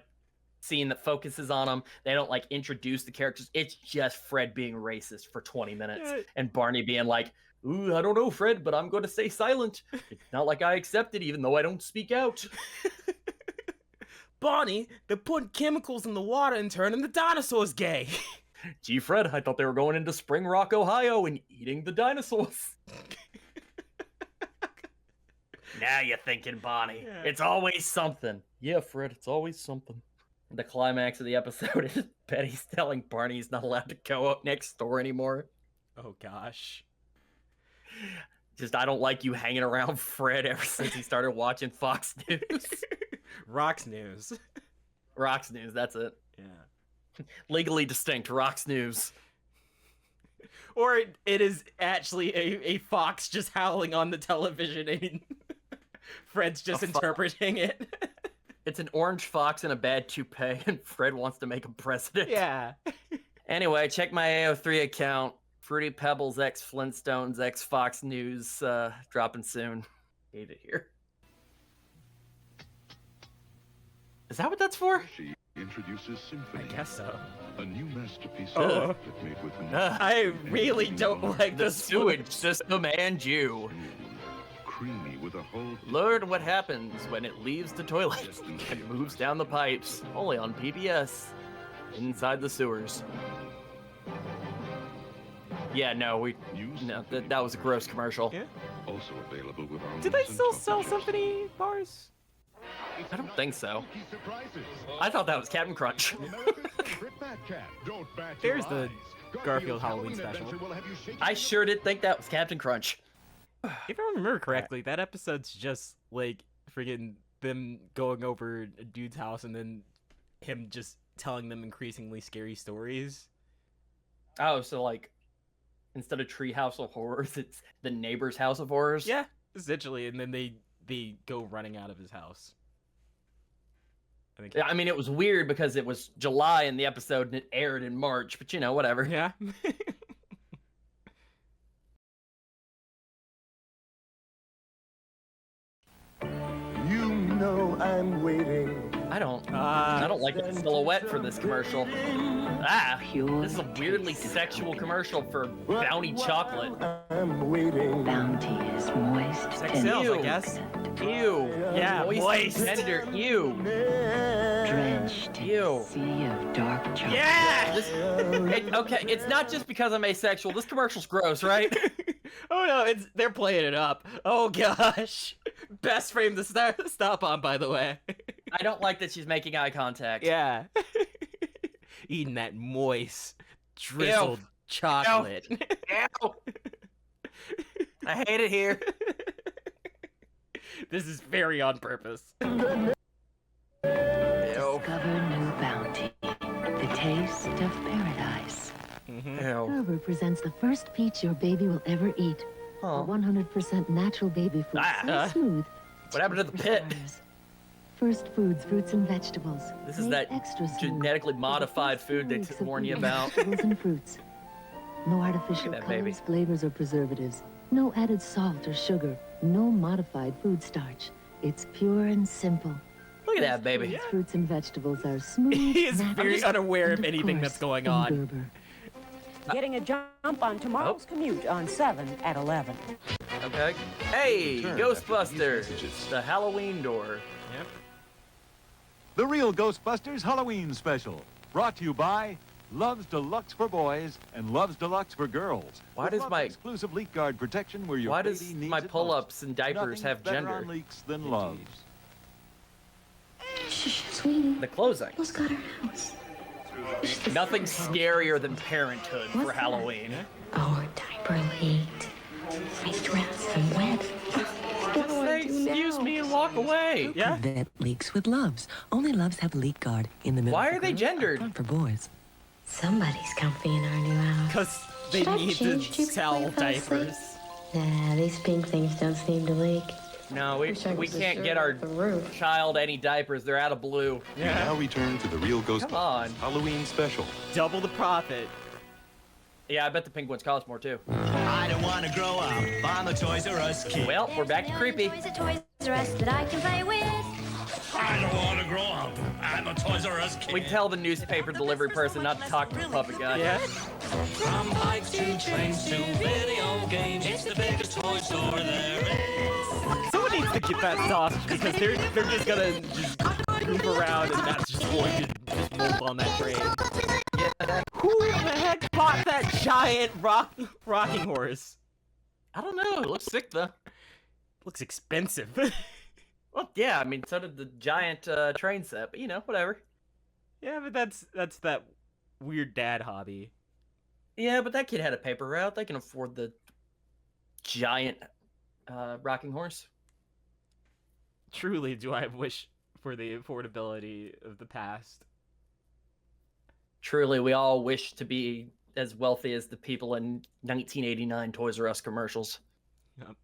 scene that focuses on them. They don't like introduce the characters. It's just Fred being racist for 20 minutes Yeah. and Barney being like, "Ooh, I don't know, Fred, but I'm going to stay silent. It's not like I accept it, even though I don't speak out." Barney, they're putting chemicals in the water and turning the dinosaurs gay. Gee, Fred, I thought they were going into Spring Rock, Ohio and eating the dinosaurs. Now you're thinking, Barney. Yeah. It's always something. Yeah, Fred, it's always something. The climax of the episode is Betty's telling Barney he's not allowed to go up next door anymore. Oh gosh. Just, I don't like you hanging around Fred ever since he started watching Fox News. Rox News. Rox News, that's it. Yeah. Legally distinct, Rox News. Or it is actually a fox just howling on the television and Fred's just interpreting it. It's an orange fox and a bad toupee, and Fred wants to make him president. Yeah. Anyway, check my AO3 account. Fruity Pebbles X Flintstones X Fox News dropping soon. Hate it here. Is that what that's for? She introduces Symphony. I guess so. A new masterpiece Oh. made with I really don't like The this sewage system and you. creamy with a whole Learn what happens when it leaves the toilet and moves down the pipes. Only on PBS. Inside the sewers. Yeah, no, that was a gross commercial. Yeah. also available with Do they still sell Symphony bars? I don't think so. I thought that was Captain Crunch. There's the Garfield Halloween special. I sure did think that was Captain Crunch. If I remember correctly, that episode's just like friggin' them going over a dude's house and then him just telling them increasingly scary stories. Oh, so like, instead of Treehouse of Horrors, it's the neighbor's House of Horrors? Yeah, essentially, and then they go running out of his house. I mean, it was weird because it was July in the episode and it aired in March, but you know, whatever. Yeah. You know I'm waiting. I don't like the silhouette for this commercial. This is a weirdly sexual commercial for Bounty chocolate. I'm waiting. Bounty is moist. Sex sells, I guess. Ew. Yeah, moist. Tender. Ew. Drenched in a sea of dark chocolate. Yeah! Okay, it's not just because I'm asexual. This commercial's gross, right? Oh no, they're playing it up. Oh gosh. Best frame to stop on, by the way. I don't like that she's making eye contact. Yeah. Eating that moist, drizzled chocolate. Ew. I hate it here. This is very on purpose. Discover new bounty. The taste of paradise. Gerber presents the first peach your baby will ever eat. A 100% natural baby food, so smooth. What happened to the pit? First Foods, fruits and vegetables. This is Made that extra smooth. genetically modified food they Weeks of warn you fruit, about. Vegetables and fruits. No artificial Look at that colors, baby. flavors, or preservatives. No added salt or sugar. No modified food starch. It's pure and simple. Look at that baby. First Fruits and vegetables are smooth. He is natural, very unaware and of anything course, that's going from on. Gerber. Getting a jump on tomorrow's commute on 7 at 11. Okay. Hey, Ghostbusters! The Halloween door. Yep. The Real Ghostbusters Halloween Special. Brought to you by Love's Deluxe for boys and Love's Deluxe for girls. Why With does Love's my exclusive leak guard protection where your Why baby does needs my it pull-ups most. and diapers Nothing's have better gender? on leaks than Love's. Shh, sweetie. The closing. Who's got her house? Nothing scarier than parenthood for What's Halloween. Oh, diaper leaked. My dress and wet. Say excuse me and walk away. Yeah. Vet leaks with Loves. Only Loves have leak guard in the middle. Why for are they girls, gendered? front for boys. Somebody's comfy in our new house. Because they Should I need to change you sell before you fall asleep? diapers. Nah, these pink things don't seem to leak. No, we Wish I we was can't assured get our of the roof. child any diapers. They're out of blue. We now return to the Real Come Ghostbusters on. Halloween Special. Double the profit. Yeah, I bet the pink ones cost more too. I don't want to grow up. I'm a Toys R Us kid. Well, we're back to creepy. I don't want to grow up. I'm a Toys R Us kid. We tell the newspaper delivery person not to talk to the puppet guy. Yeah. From bikes to trains to video games, it's the biggest toy store there is. Someone needs to get that sausage because they're just gonna just move around and that's just going to just move on that train. Who the heck bought that giant rocking horse? I don't know. It looks sick though. Looks expensive. Well, yeah. I mean, so did the giant train set, but you know, whatever. Yeah, but that's that weird dad hobby. Yeah, but that kid had a paper route. They can afford the giant rocking horse. Truly, do I wish for the affordability of the past. Truly, we all wish to be as wealthy as the people in 1989 Toys R Us commercials. Yep.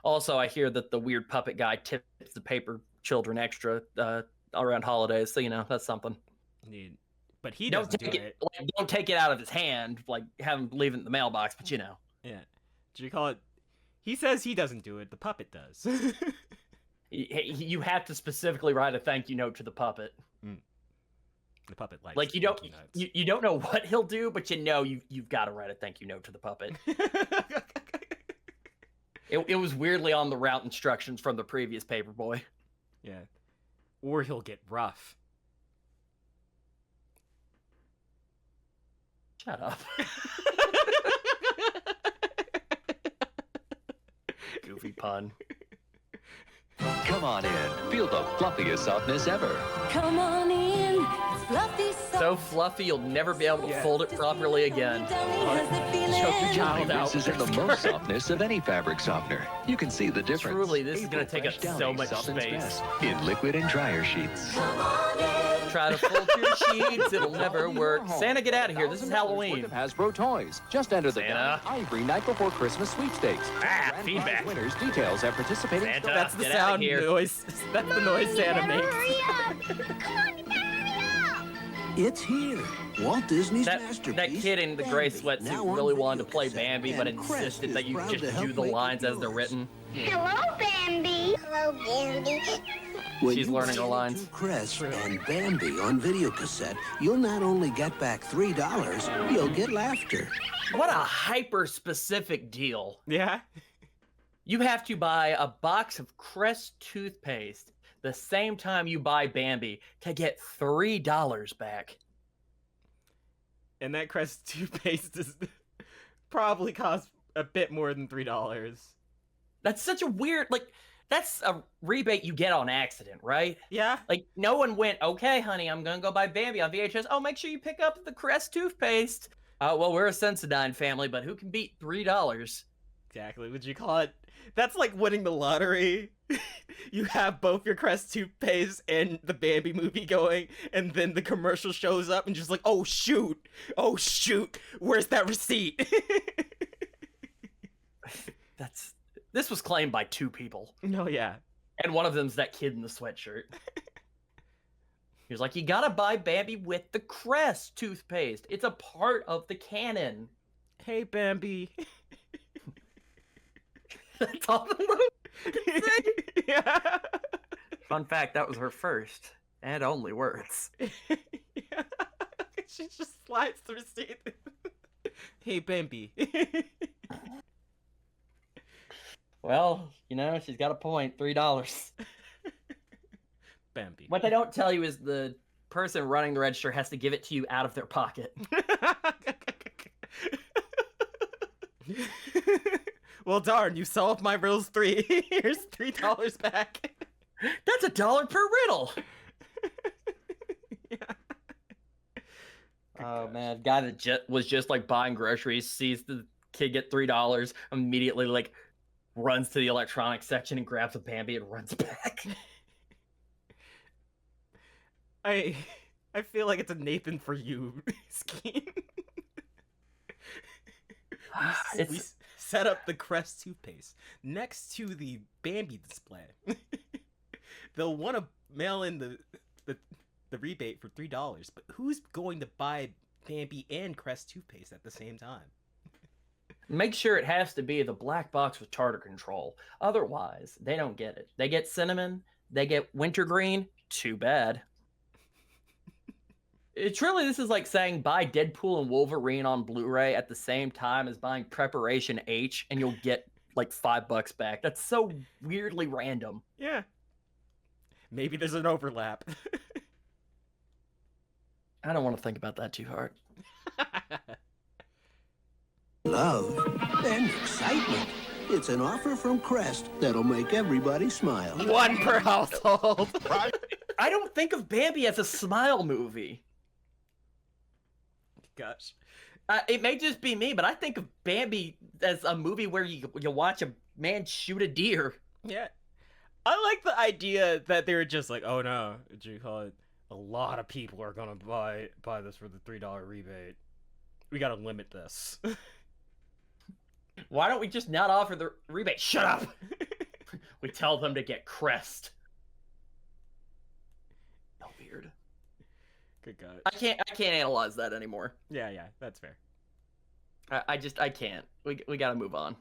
Also, I hear that the weird puppet guy tips the paper children extra around holidays, so you know that's something. Indeed. But he doesn't do it. Like, don't take it out of his hand, like have him leave it in the mailbox. But you know. Yeah. Do you call it? He says he doesn't do it. The puppet does. You have to specifically write a thank you note to the puppet. Mm. The puppet likes Like you don't know what he'll do, but you know you've got to write a thank you note to the puppet. It was weirdly on the route instructions from the previous Paperboy. Yeah. Or he'll get rough. Shut up. Goofy pun. Come on in. Feel the fluffiest softness ever. Come on in. It's fluffy So fluffy you'll never be able to fold it properly again. Choke your child out. This is the most softness of any fabric softener. You can see the difference. Truly, this is going to take up so much space. In liquid and dryer sheets. Try to fold your sheets, it'll never work. Santa, get out of here. This is Halloween. Hasbro toys. Just enter the Santa. Ivory Night Before Christmas sweepstakes. Feedback. Winners details at participating. Santa, That's the get out of sound here. noise. That's the noise Santa makes. It's here. Walt Disney's That masterpiece. kid in the gray Bambi. sweatsuit Now on really wanted to video play cassette, Bambi, but and Crest insisted is that you proud just to help do the make it lines as they're yours. written. Hello, Bambi. Hello, Bambi. When She's you learning her buy lines. Crest and Bambi on video cassette, you'll not only get back $3, you'll get laughter. What a hyper-specific deal. Yeah? You have to buy a box of Crest toothpaste the same time you buy Bambi to get $3 back. And that Crest toothpaste is probably cost a bit more than $3. That's such a weird, like, that's a rebate you get on accident, right? Yeah. Like, no one went, okay, honey, I'm gonna go buy Bambi on VHS. Oh, make sure you pick up the Crest toothpaste. Well, we're a Sensodyne family, but who can beat $3? Exactly. Would you call it? That's like winning the lottery. You have both your Crest toothpaste and the Bambi movie going, and then the commercial shows up and just like, oh shoot, where's that receipt? This was claimed by 2 people. No, yeah. And one of them's that kid in the sweatshirt. He was like, you gotta buy Bambi with the Crest toothpaste. It's a part of the canon. Hey, Bambi. That's all the movie say. Yeah. Fun fact, that was her first and only words. Yeah. She just slides the receipt. Hey, Bambi. Well, you know, she's got a point. $3. Bambi. What they don't tell you is the person running the register has to give it to you out of their pocket. Well, darn, you solved my riddles 3. Here's $3 back. That's $1 per riddle. Yeah. Oh man, guy that was just like buying groceries, sees the kid get $3, immediately like runs to the electronics section and grabs a Bambi and runs back. I feel like it's a Nathan for you scheme. We set up the Crest toothpaste next to the Bambi display. They'll want to mail in the rebate for $3, but who's going to buy Bambi and Crest toothpaste at the same time? Make sure it has to be the black box with tartar control. Otherwise, they don't get it. They get cinnamon, they get wintergreen. Too bad. This is like saying buy Deadpool and Wolverine on Blu-ray at the same time as buying Preparation H, and you'll get like $5 back. That's so weirdly random. Yeah. Maybe there's an overlap. I don't want to think about that too hard. Love and excitement. It's an offer from Crest that'll make everybody smile. 1 per household. I don't think of Bambi as a smile movie. Gosh. It may just be me, but I think of Bambi as a movie where you watch a man shoot a deer. Yeah. I like the idea that they were just like, oh no, what do you call it? A lot of people are gonna buy this for the $3 rebate. We gotta limit this. Why don't we just not offer the rebate? Shut up! We tell them to get Crest. So weird. Good God. I can't analyze that anymore. Yeah, that's fair. I can't. We gotta move on.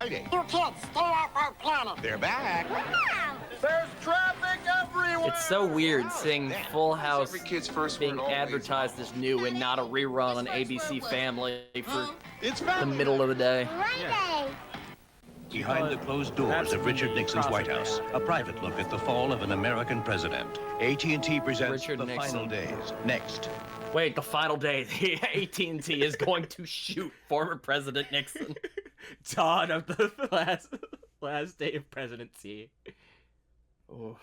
You kids, stay off our planet. They're back. There's traffic everywhere. It's so weird seeing Full House being advertised as new and not a rerun on ABC Family for the middle of the day. Behind the closed doors of Richard Nixon's White House, a private look at the fall of an American president. AT&T presents The Final Days. Next. Wait, the final day. AT&T is going to shoot former President Nixon. Dawn of the last day of presidency. Oh.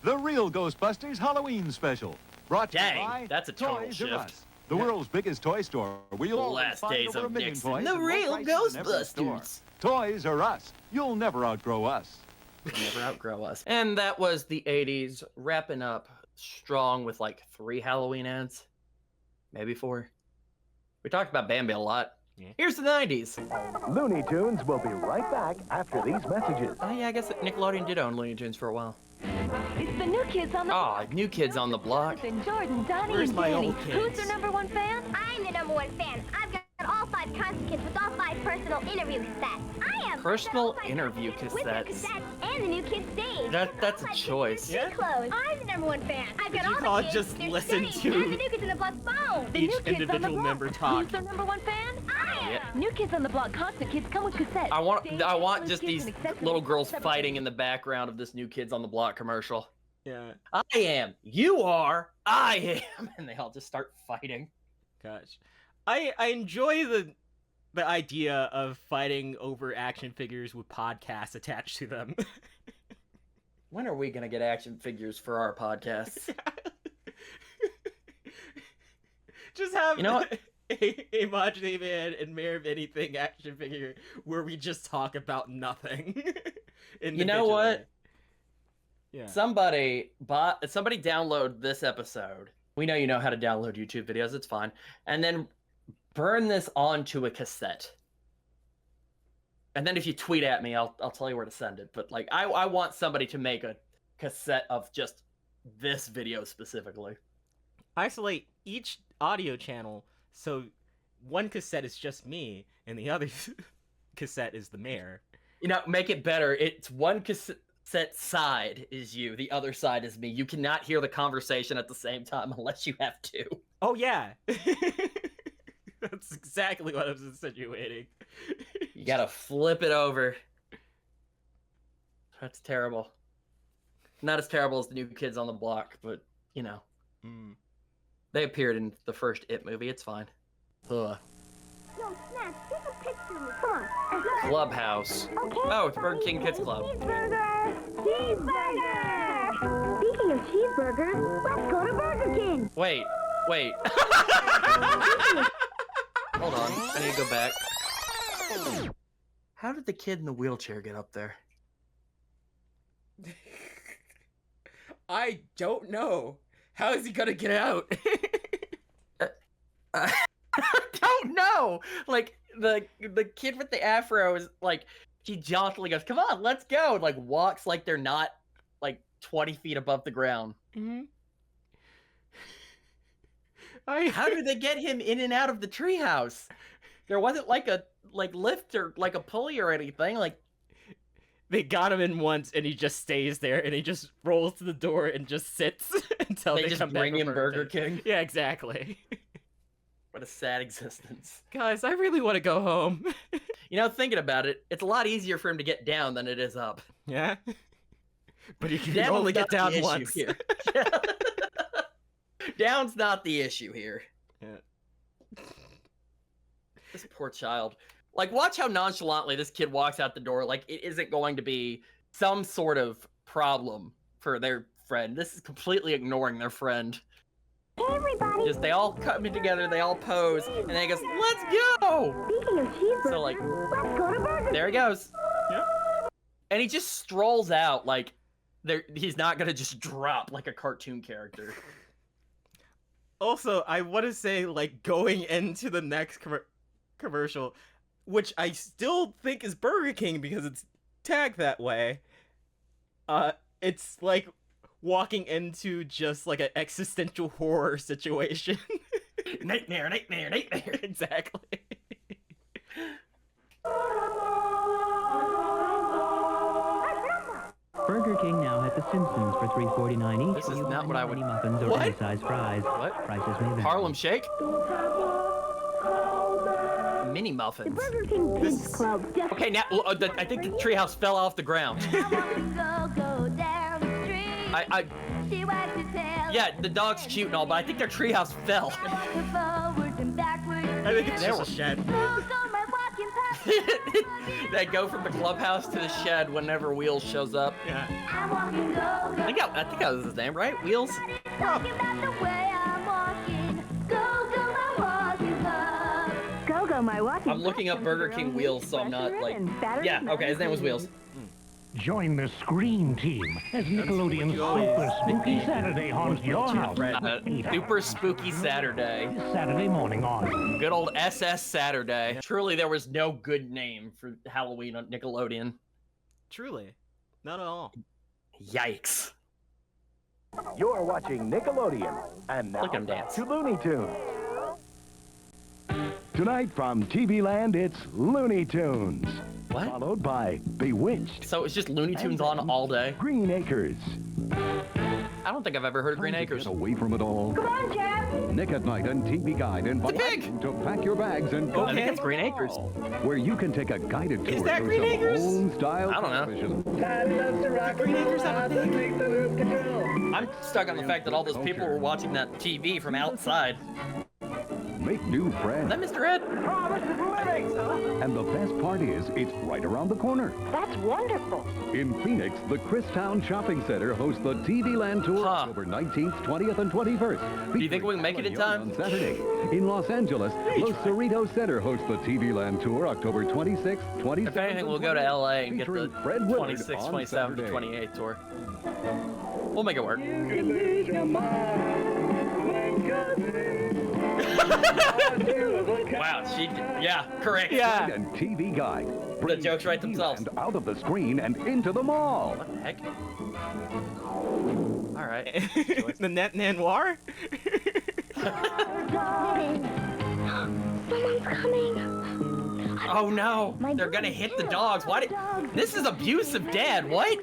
The Real Ghostbusters Halloween Special. Brought to you by that's a total Toys shift. R Us, the world's biggest toy store. Where you'll always Last find days over of 1 million Nixon. toys The at low Real prices in every store. Ghostbusters. Toys R Us. You'll never outgrow us. Never outgrow us. And that was the 80s, wrapping up strong with like 3 Halloween ads. Maybe 4. We talked about Bambi a lot. Yeah. Here's the 90s. Looney Tunes will be right back after these messages. Oh yeah, I guess Nickelodeon did own Looney Tunes for a while. It's the New Kids on the Block. Oh, New Kids on the Block. And Jordan, Donnie, Where's and my Danny. old kids? Who's their #1 fan? I'm the #1 fan. I've got all 5 concert kits with all 5 personal interview cassettes. I have Personal interview with their cassettes. cassettes and the New Kids stage. That's a choice. Yeah. Clothes. I'm the #1 fan. I've got You all can't the kids, just their listen studies, to and the New Kids on the Block phone. The each New Kids on the individual Block. member talk. Who's their #1 fan? I am. New Kids on the Block concert kits come with cassettes. I want Stage, just kids, these and accessories little girls separate- fighting in the background of this New Kids on the Block commercial. Yeah. I am. You are. I am. And they all just start fighting. Gosh. I enjoy the idea of fighting over action figures with podcasts attached to them. When are we going to get action figures for our podcasts? Just have You know what? a Macho Man and Mayor of Anything action figure where we just talk about nothing. You know what? Yeah. Somebody download this episode. We know you know how to download YouTube videos. It's fine. And then burn this onto a cassette. And then if you tweet at me, I'll tell you where to send it. But like, I want somebody to make a cassette of just this video specifically. Isolate each audio channel so one cassette is just me and the other cassette is the mayor. You know, make it better. It's one cassette side is you, the other side is me. You cannot hear the conversation at the same time unless you have to. Oh yeah. That's exactly what I was insinuating. You gotta flip it over. That's terrible. Not as terrible as the New Kids on the Block, but, you know. They appeared in the first It movie. It's fine. Ugh. Yo, Snap, take a picture of me. Come on. Clubhouse. Okay. Oh, it's Burger King Kids Club. Cheeseburger! Cheeseburger! Speaking of cheeseburgers, let's go to Burger King. Wait. Hold on. I need to go back. How did the kid in the wheelchair get up there? I don't know. How is he gonna get out? I don't know. Like the kid with the afro is like, he jauntily goes, "Come on, let's go," and like walks like they're not like 20 feet above the ground. Mm-hmm. How did they get him in and out of the treehouse? There wasn't like a lift or like a pulley or anything. Like, they got him in once, and he just stays there, and he just rolls to the door and just sits until they just come bring back him from Burger King. Yeah, exactly. What a sad existence. Guys, I really want to go home. You know, thinking about it, it's a lot easier for him to get down than it is up. Yeah? But you can Down's only get not the down issue once. Here. Down's not the issue here. Yeah. This poor child. Like, watch how nonchalantly this kid walks out the door. Like, it isn't going to be some sort of problem for their friend. This is completely ignoring their friend. Hey, everybody. Just, they all come in together, they all pose, and then he goes, "Let's go!" Speaking of cheeseburgers, So, like, let's go to Burger King. there he goes. Yep. And he just strolls out like he's not going to just drop like a cartoon character. Also, I want to say, like, going into the next commercial, which I still think is Burger King because it's tagged that way, it's like walking into just like an existential horror situation. Nightmare. Exactly. Burger King now has the Simpsons for $3.49 each. This is not what I would... Mini muffins or What? any size fries. What? Prices may vary. Harlem Shake? Mini muffins. Burger King Kids Club. Okay, now I think the treehouse fell off the ground. Go down the street. She wags her tail. Yeah, the dog's cute and all, but I think their treehouse fell. Forwards and backwards. I think it's just a shed. They go from the clubhouse to the shed whenever Wheels shows up. Yeah. I think that was his name, right? Wheels? Go, my walking. I'm looking up Burger King Wheels, so I'm not like... Yeah, okay, his name was Wheels. Join the Scream Team as Nickelodeon's Super Spooky Saturday haunts your house. Super Spooky Saturday. Saturday morning on. Good old SS Saturday. Truly, there was no good name for Halloween on Nickelodeon. Truly. Not at all. Yikes. You're watching Nickelodeon. And now Look at him dance. to Looney Tunes. Tonight from TV Land, it's Looney Tunes. What? Followed by Bewitched. So it's just Looney Tunes on all day? Green Acres. I don't think I've ever heard of Green Acres. Get away from it all. Come on, Jeff. Nick at Night and TV Guide invite you to pack your bags and go. I think it's Green Acres. Where you can take a guided tour Is that through Green some Acres? home-style I don't know. television. Green Acres, I don't think. I'm stuck on the fact that all those people were watching that TV from outside. Make new Is friends. that Mr. Ed? And the best part is, it's right around the corner. That's wonderful. In Phoenix, the Christown Shopping Center hosts the TV Land Tour October 19th, 20th, and 21st. Do you think we can make it in time? On Saturday. In Los Angeles, Los Cerritos Center hosts the TV Land Tour October 26th, 27th, If anything, we'll go to LA and get the featuring Fred Willard 26th, on 27th, Saturday. 28th tour. We'll make it work. Wow, yeah, correct. Yeah. And TV Guide. The jokes write themselves. And out of the screen and into the mall. What the heck? All right. The Net Noir? Someone's coming. Oh no, they're gonna hit the dogs. Why did... This is abusive dad, what?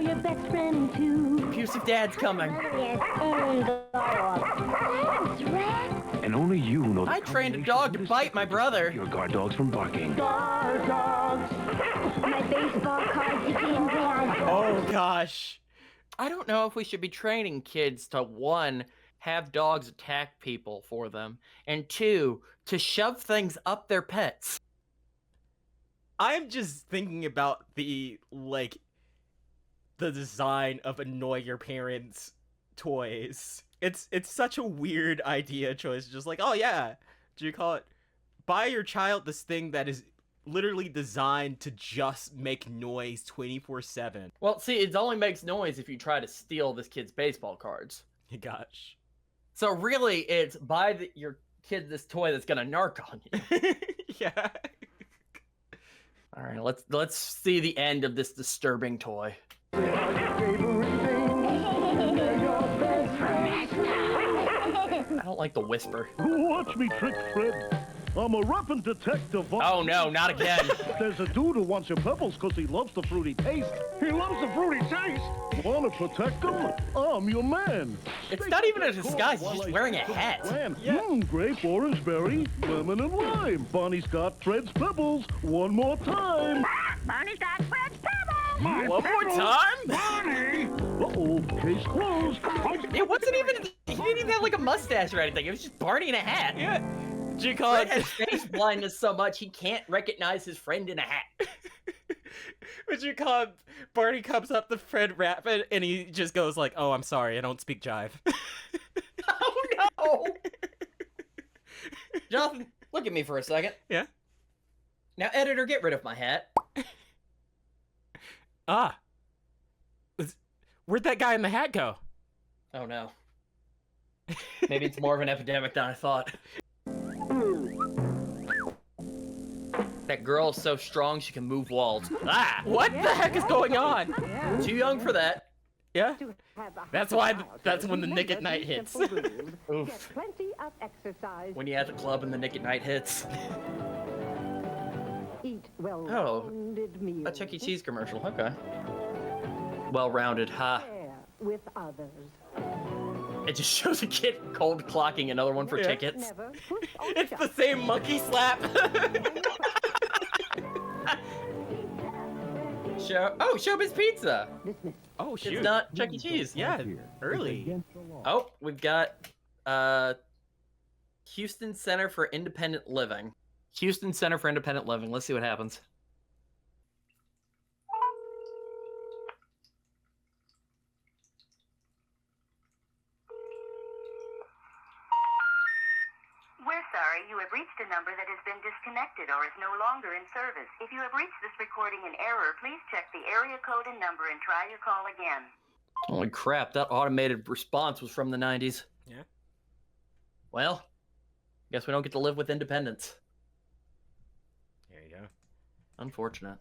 Your best friend too. Abusive dad's coming. Yes, and Thanks, Red. And only you know the I trained a dog to bite my brother. your guard dogs from barking. Guard dogs. My baseball cards, Zippy and Dad. Oh, gosh. I don't know if we should be training kids to, one, have dogs attack people for them, and two, to shove things up their pets. I'm just thinking about the design of Annoy Your Parents toys. It's such a weird idea choice. Just like, oh yeah, do you call it? Buy your child this thing that is literally designed to just make noise 24/7. Well, see, it only makes noise if you try to steal this kid's baseball cards. Gosh. So really, it's buy your kid this toy that's gonna narc on you. Yeah. All right, let's see the end of this disturbing toy. I don't like the whisper. Watch me trick, Fred. I'm a rapping detective. Oh no, not again. There's a dude who wants your pebbles because he loves the fruity taste. He loves the fruity taste. Want to protect him? I'm your man. It's not even a disguise, he's just wearing a hat. Grape, orange berry, lemon, and lime. Bonnie's got Fred's pebbles. One more time. Barney's got Fred's pebbles. My One more time? Bonnie! Uh-oh, case closed. It wasn't even, he didn't even have like a mustache or anything. It was just Barney in a hat. Yeah. Fred has face blindness so much he can't recognize his friend in a hat. Would you call it? Barney comes up to Fred rapping and he just goes like, "Oh, I'm sorry, I don't speak jive." Oh no! Jonathan, look at me for a second. Yeah. Now, editor, get rid of my hat. Where'd that guy in the hat go? Oh no. Maybe it's more of an epidemic than I thought. That girl is so strong she can move walls. Ah! What the heck is going on? Too young for that. Yeah? That's why. That's when the Nick at Night hits. Oof. Plenty of exercise. When you're at the club and the Nick at Night hits. Eat Oh, a Chuck E. Cheese commercial. Okay. Well-rounded, huh? With others. It just shows a kid cold clocking another one for tickets. Never push or It's shove. the same monkey slap. Showbiz Pizza. Oh shoot. It's not Chuck E. Cheese. Yeah, early. Oh, we've got Houston Center for Independent Living. Houston Center for Independent Living. Let's see what happens. We're sorry, you have reached a number that has been disconnected or is no longer in service. If you have reached this recording in error, please check the area code and number and try your call again. Holy crap, that automated response was from the 90s. Yeah. Well, guess we don't get to live with independence. There you go. Unfortunate.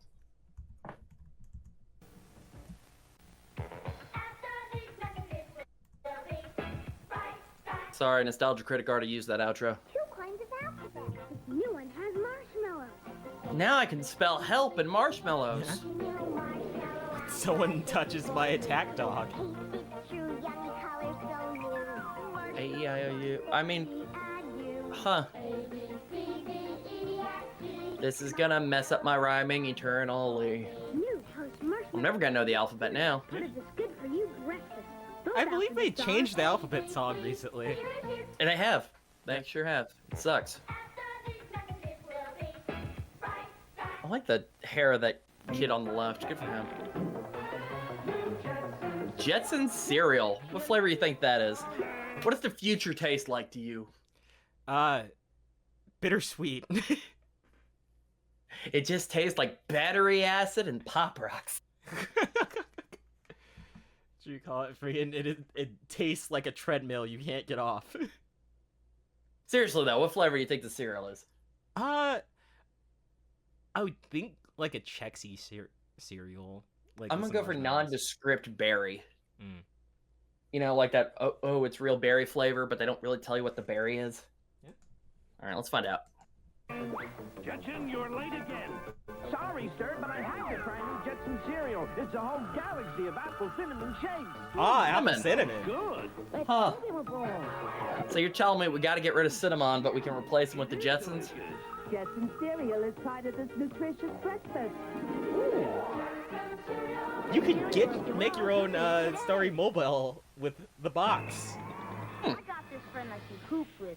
Sorry, Nostalgia Critic already used that outro. 2 coins of alphabet. This new one has marshmallows. Now I can spell help in marshmallows. Someone touches my attack dog. A-E-I-O-U. I mean, huh. This is gonna mess up my rhyming eternally. I'm never gonna know the alphabet now. I believe they changed the alphabet song recently. And they have. They sure have. It sucks. I like the hair of that kid on the left. Good for him. Jetsons cereal. What flavor do you think that is? What does the future taste like to you? Bittersweet. It just tastes like battery acid and Pop Rocks. What you call it? Freaking, it tastes like a treadmill you can't get off. Seriously though, what flavor do you think the cereal is? I would think like a Chex-y cereal. Like I'm gonna go for nondescript berry. Mm. You know, like that, oh, it's real berry flavor, but they don't really tell you what the berry is. Yeah. All right, let's find out. Jetson, you're late again. Sorry, sir, but I had to try new Jetson cereal. It's a whole galaxy of apple cinnamon shakes. Ah, apple cinnamon. Good. Huh. So you're telling me we got to get rid of cinnamon, but we can replace them with the Jetsons? Jetson cereal is part of this nutritious breakfast. You could make your own story mobile with the box. I got this friend that you hoop with.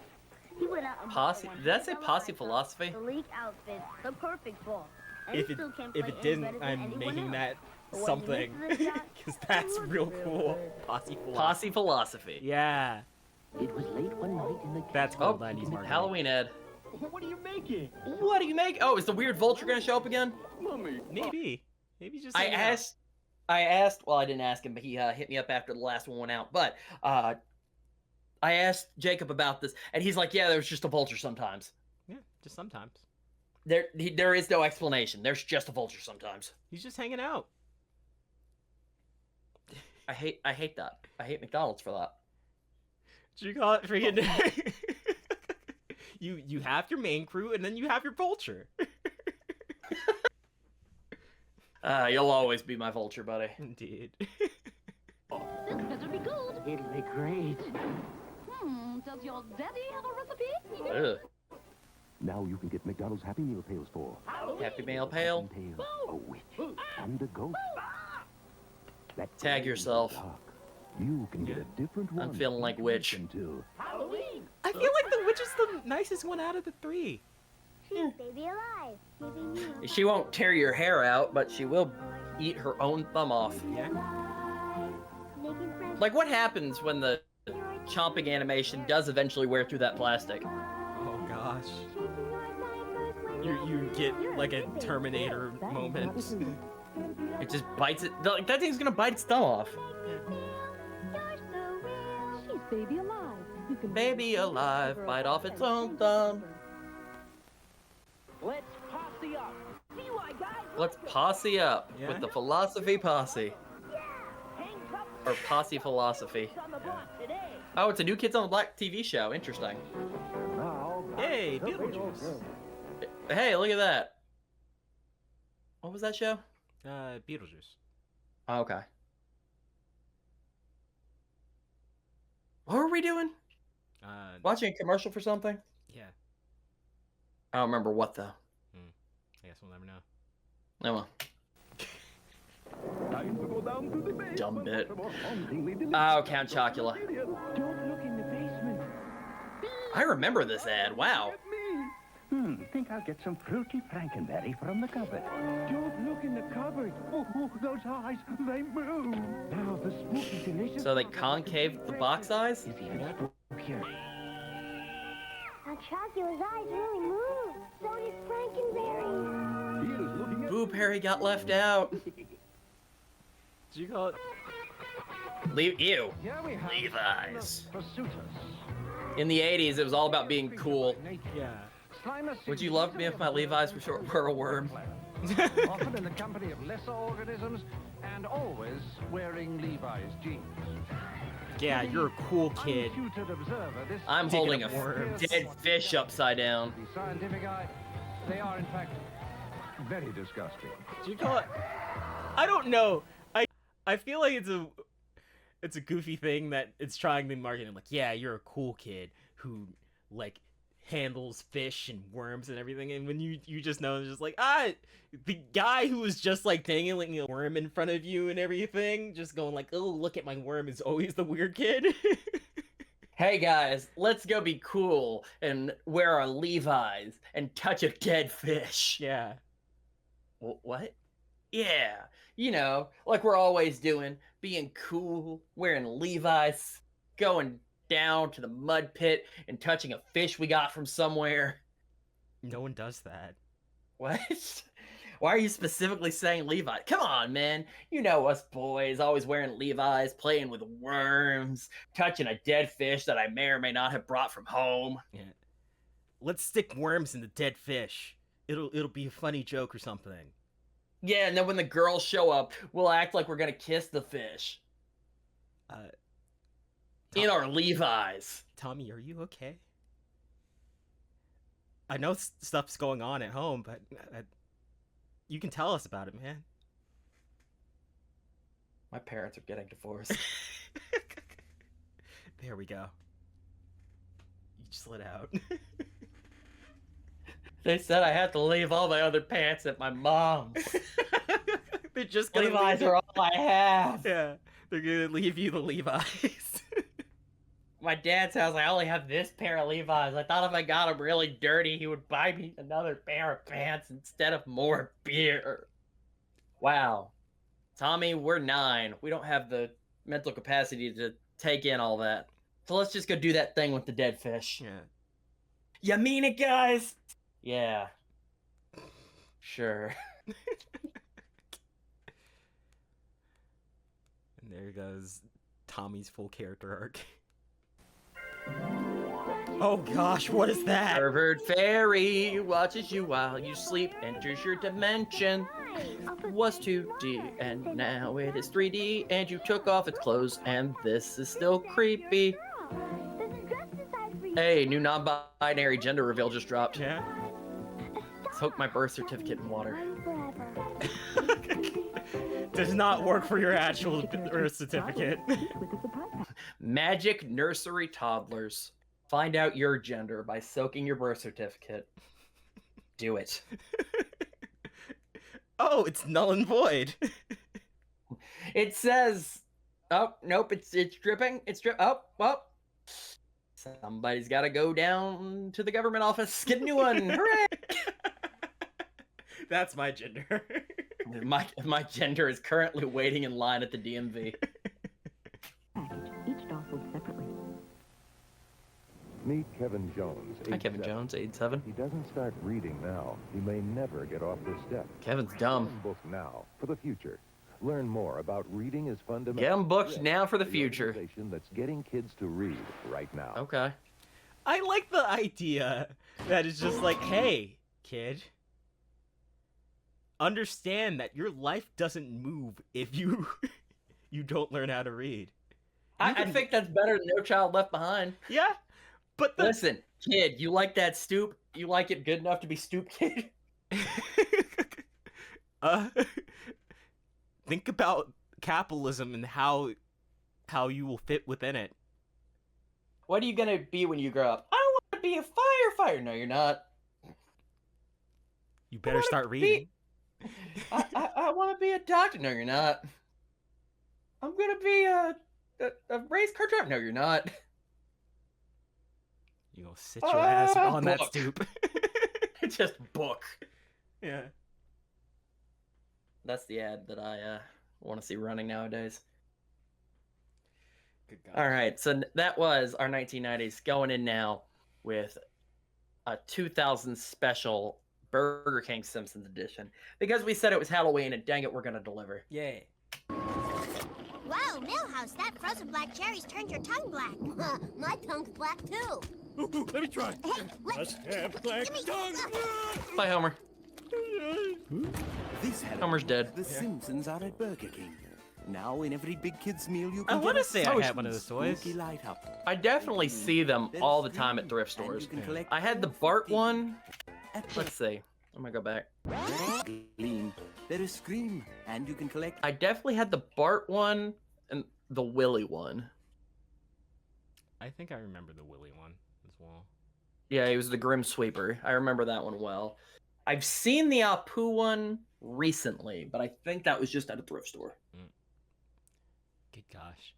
He went out and Posse? bought one. Did that say posse philosophy? The league outfit, the perfect ball. And If he it still can't play any didn't, better than I'm anyone making else. that But when he something misses a shot, because that's real cool. Posse philosophy. Posse philosophy. Yeah. It was late one night in the That's Oh, cool. 90s marketing. Halloween Ed. What are you making? What do you make? Oh, is the weird vulture gonna show up again? Maybe just. I hang out. asked. Well, I didn't ask him, but he hit me up after the last one went out. But I asked Jacob about this, and he's like, "Yeah, there's just a vulture sometimes. Yeah, just sometimes. There is no explanation. There's just a vulture sometimes." He's just hanging out. I hate that. I hate McDonald's for that. What you call it? Freaking. You have your main crew, and then you have your vulture. You'll always be my vulture, buddy. Indeed. This better be good. It'll be great. Does your daddy have a recipe? Ugh. Now you can get McDonald's Happy Meal pails for Happy Meal pail. a witch and a ghost. That Tag yourself. you can get a different one. I'm feeling like witch. Until Halloween. I feel like the witch is the nicest one out of the three. She's baby alive. Keeping you She won't tear your hair out, but she will eat her own thumb off. Yeah. making friends. Like, what happens when the chomping animation does eventually wear through that plastic? Oh gosh. You get like a Terminator moment. It just bites it. Like, that thing's gonna bite its thumb off. She's baby alive. You can Baby alive, bite off its own thumb. Let's posse up. See you guys. Let's posse up with the philosophy posse. Or posse philosophy. Oh, it's a New Kids on the Block TV show. Interesting. Hey, Beetlejuice. Hey, look at that. What was that show? Beetlejuice. Oh, okay. we doing? Watching a commercial for something? Yeah. I don't remember what though. I guess we'll never know. Oh well. Dumb bit. Oh, Count Chocula. Don't look in the basement. I remember this ad. Wow. Think I'll get some fruity frankenberry from the cupboard. Don't look in the cupboard. Oh, those eyes, they move. Now the spooky delicious... So they concave the box eyes? Here. Now Chocula's eyes really move. So did Frankenberry. Boo, Perry got left out. Did you call it? Ew. Levi's. In the 80s, it was all about being cool. Yeah. Would you love me if my Levi's were a worm? Often in the company of lesser organisms, and always wearing Levi's jeans. Yeah, you're a cool kid. I'm holding a dead fish upside down. The scientific eye, they are in fact very disgusting. Do you call it? I don't know. I feel like it's a goofy thing that it's trying to market it like, yeah, you're a cool kid who like handles fish and worms and everything, and when you just know, it's just like, the guy who was just like dangling a worm in front of you and everything, just going like, oh, look at my worm, is always the weird kid. Hey guys, let's go be cool and wear our Levi's and touch a dead fish. Yeah. What? Yeah, you know, like we're always doing, being cool, wearing Levi's, going down to the mud pit and touching a fish we got from somewhere. No one does that. What? Why are you specifically saying Levi? Come on, man. You know us boys, always wearing Levi's, playing with worms, touching a dead fish that I may or may not have brought from home. Yeah. Let's stick worms in the dead fish. It'll be a funny joke or something. Yeah, and then when the girls show up, we'll act like we're gonna kiss the fish. In our Levi's. Tommy, are you okay? I know stuff's going on at home, but you can tell us about it, man. My parents are getting divorced. There we go. You slid out. They said I had to leave all my other pants at my mom's. They're just gonna Levi's are all I have. Yeah, they're gonna leave you the Levi's. My dad's house, I only have this pair of Levi's. I thought if I got them really dirty, he would buy me another pair of pants instead of more beer. Wow. Tommy, we're 9. We don't have the mental capacity to take in all that. So let's just go do that thing with the dead fish. Yeah. You mean it, guys? Yeah. Sure. And there goes Tommy's full character arc. Oh gosh, what is that? Pervert fairy watches you while you sleep, enters your dimension. Was 2D and now it is 3D, and you took off its clothes and this is still creepy. Hey, new non-binary gender reveal just dropped. Yeah. Soak my birth certificate in water. Does not work for your actual birth certificate. Magic nursery toddlers. Find out your gender by soaking your birth certificate. Do it. Oh, it's null and void. It says, oh, nope, it's dripping. Oh. Somebody's got to go down to the government office, get a new one. Hooray! That's my gender. My gender is currently waiting in line at the DMV. Each doll sold separately. Meet Kevin Jones. Hi, Kevin Jones, 87. He doesn't start reading now. He may never get off this step. Kevin's dumb. Get him booked now for the future. Learn more about reading is fundamental. Get him booked now for the future. That's getting kids to read right now. Okay. I like the idea that it's just like, hey, kid, understand that your life doesn't move if you don't learn how to read. I think that's better than No Child Left Behind. Yeah, but listen, kid, you like that stoop? You like it good enough to be stoop kid? Think about capitalism and how you will fit within it. What are you gonna be when you grow up? I want to be a firefighter. No, you're not. You better start reading. I want to be a doctor. No, you're not. I'm gonna be a race car driver. No, you're not. You gonna sit your ass on that book. stoop. Just book. Yeah. That's the ad that I want to see running nowadays. Good God. All right, so that was our 1990s. Going in now with a 2000 special Burger King Simpsons edition because we said it was Halloween, and dang it, we're gonna deliver. Yay! Wow, Millhouse, that frozen black cherries turned your tongue black. My tongue's black too. Let me try. Hey, Must have black tongue. Bye, Homer. This Homer's dead. The Simpsons are at Burger King. Now, in every big kid's meal, you I can want get to a say I had one of those toys. spooky light up. I definitely see them all the time at thrift stores. I had the Bart one. Let's see. I'm gonna go back. Gleam. There is Scream, and you can collect. I definitely had the Bart one and the Willy one. I think I remember the Willy one as well. Yeah, he was the Grim Sweeper. I remember that one well. I've seen the Apu one recently, but I think that was just at a thrift store. Good gosh.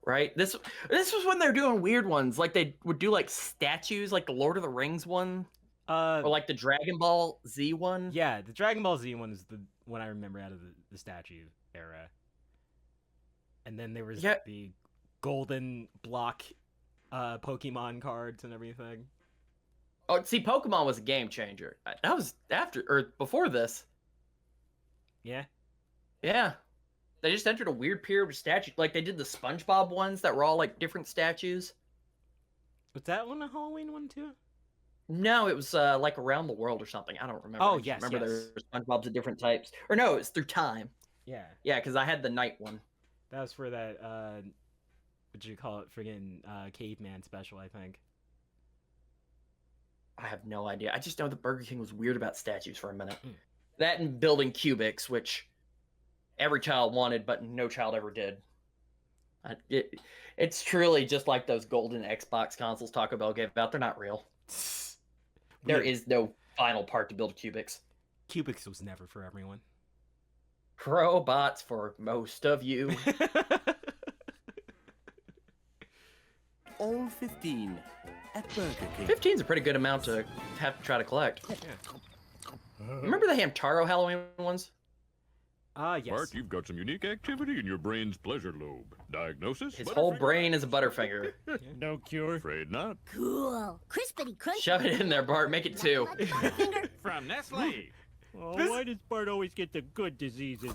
Right? This was when they were doing weird ones. Like they would do like statues, like the Lord of the Rings one. Or like the Dragon Ball Z one. Yeah, the Dragon Ball Z one is the one I remember out of the statue era. And then there was the golden block Pokemon cards and everything. Oh, see, Pokemon was a game changer. That was after or before this. Yeah. Yeah. They just entered a weird period of statues. Like they did the SpongeBob ones that were all like different statues. Was that one a Halloween one too? No, it was like Around the World or something. I don't remember. Oh, I just yes, remember yes. there were SpongeBob's of different types. Or no, it's Through Time. Yeah. Yeah, because I had the night one. That was for that, what you call it, friggin' caveman special, I think. I have no idea. I just know that Burger King was weird about statues for a minute. That and building cubics, which every child wanted, but no child ever did. It's truly just like those golden Xbox consoles Taco Bell gave out. They're not real. There is no final part to build cubics. Cubics was never for everyone. Robots for most of you. All 15 at Burger King. 15's a pretty good amount to have to try to collect. Remember the Hamtaro Halloween ones? Yes. Bart, you've got some unique activity in your brain's pleasure lobe. Diagnosis? His whole brain is a Butterfinger. No cure? Afraid not. Cool. Crispity crunch. Shove it in there, Bart. Make it 2. From Nestle. Oh, why does Bart always get the good diseases?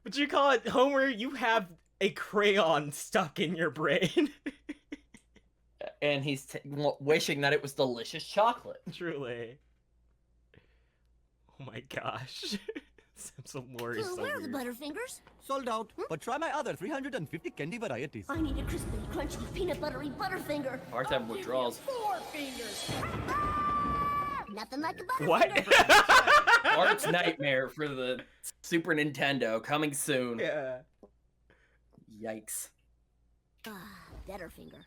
What you call it, Homer? You have a crayon stuck in your brain. And he's wishing that it was delicious chocolate. Truly. Oh my gosh. Simpson lore is so Where are the weird. Butterfingers? Sold out, but try my other 350 candy varieties. I need a crispy, crunchy, peanut buttery Butterfinger. Bart's having withdrawals. 4 fingers. Nothing like a Butterfinger. What? Bart's Nightmare for the Super Nintendo coming soon. Yeah. Yikes. Butterfinger.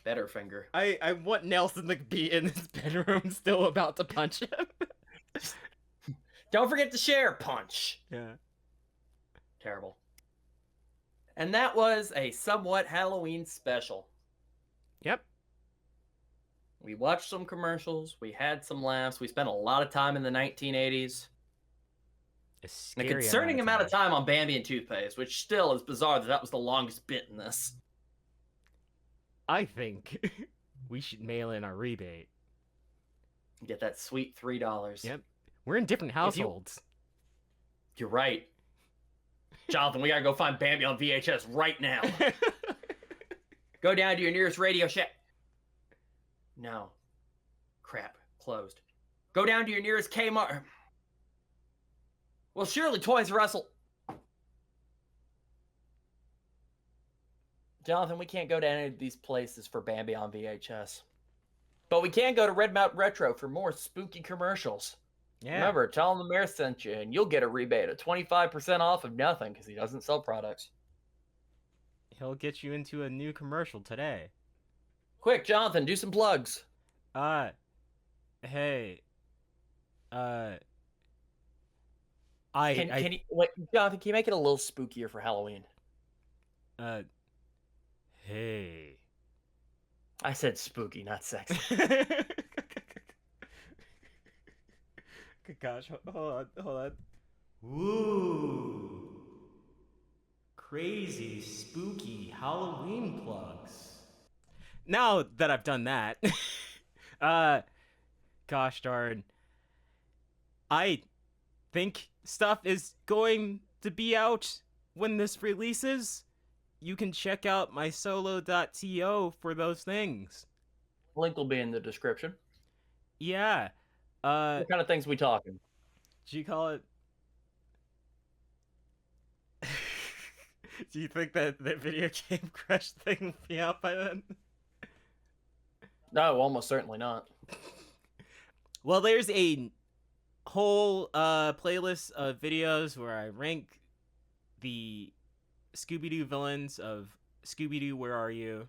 Butterfinger. I want Nelson to be in his bedroom still about to punch him. Don't forget to share, punch. Yeah. Terrible. And that was a somewhat Halloween special. Yep. We watched some commercials. We had some laughs. We spent a lot of time in the 1980s. And a concerning amount of time on Bambi and toothpaste, which still is bizarre that was the longest bit in this. I think we should mail in our rebate. Get that sweet $3. Yep. We're in different households. You're right. Jonathan, we gotta go find Bambi on VHS right now. Go down to your nearest Radio Shack. No. Crap. Closed. Go down to your nearest Kmart. Well, surely Toys R Us will... Jonathan, we can't go to any of these places for Bambi on VHS. But we can go to Red Mountain Retro for more spooky commercials. Yeah. Remember, tell him the mayor sent you, and you'll get a rebate of 25% off of nothing, because he doesn't sell products. He'll get you into a new commercial today. Quick, Jonathan, do some plugs. Hey. Can you wait, Jonathan? Can you make it a little spookier for Halloween? Hey. I said spooky, not sexy. Gosh, hold on. Woo! Crazy, spooky Halloween plugs. Now that I've done that, gosh darn, I think stuff is going to be out when this releases. You can check out my solo.to for those things. Link will be in the description. Yeah. What kind of things we talking? Do you call it? Do you think that the video game crush thing will be out by then? No, almost certainly not. Well, there's a whole playlist of videos where I rank the Scooby-Doo villains of Scooby-Doo Where Are You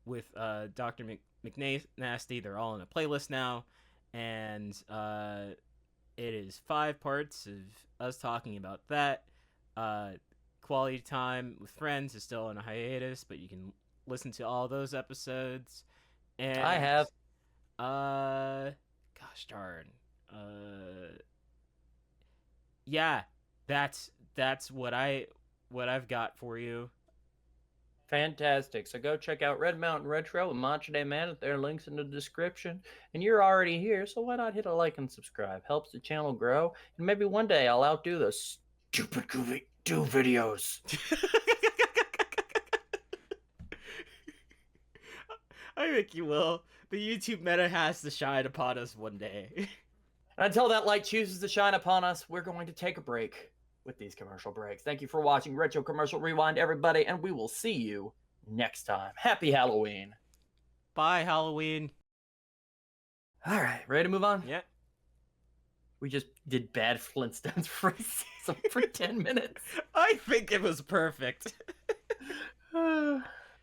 with Dr. McNasty. They're all in a playlist now, and it is 5 parts of us talking about that. Quality Time with Friends is still on a hiatus, but you can listen to all those episodes. And I have. Gosh darn. Yeah, that's what I've got for you. Fantastic. So go check out Red Mountain Retro and Macho Day Man. There are links in the description. And you're already here, so why not hit a like and subscribe? Helps the channel grow. And maybe one day I'll outdo the stupid Scooby-Doo videos. I think you will. The YouTube meta has to shine upon us one day. Until that light chooses to shine upon us, we're going to take a break with these commercial breaks. Thank you for watching Retro Commercial Rewind, everybody, and we will see you next time. Happy Halloween. Bye, Halloween. All right, ready to move on? Yeah. We just did bad Flintstones for a season for 10 minutes. I think it was perfect.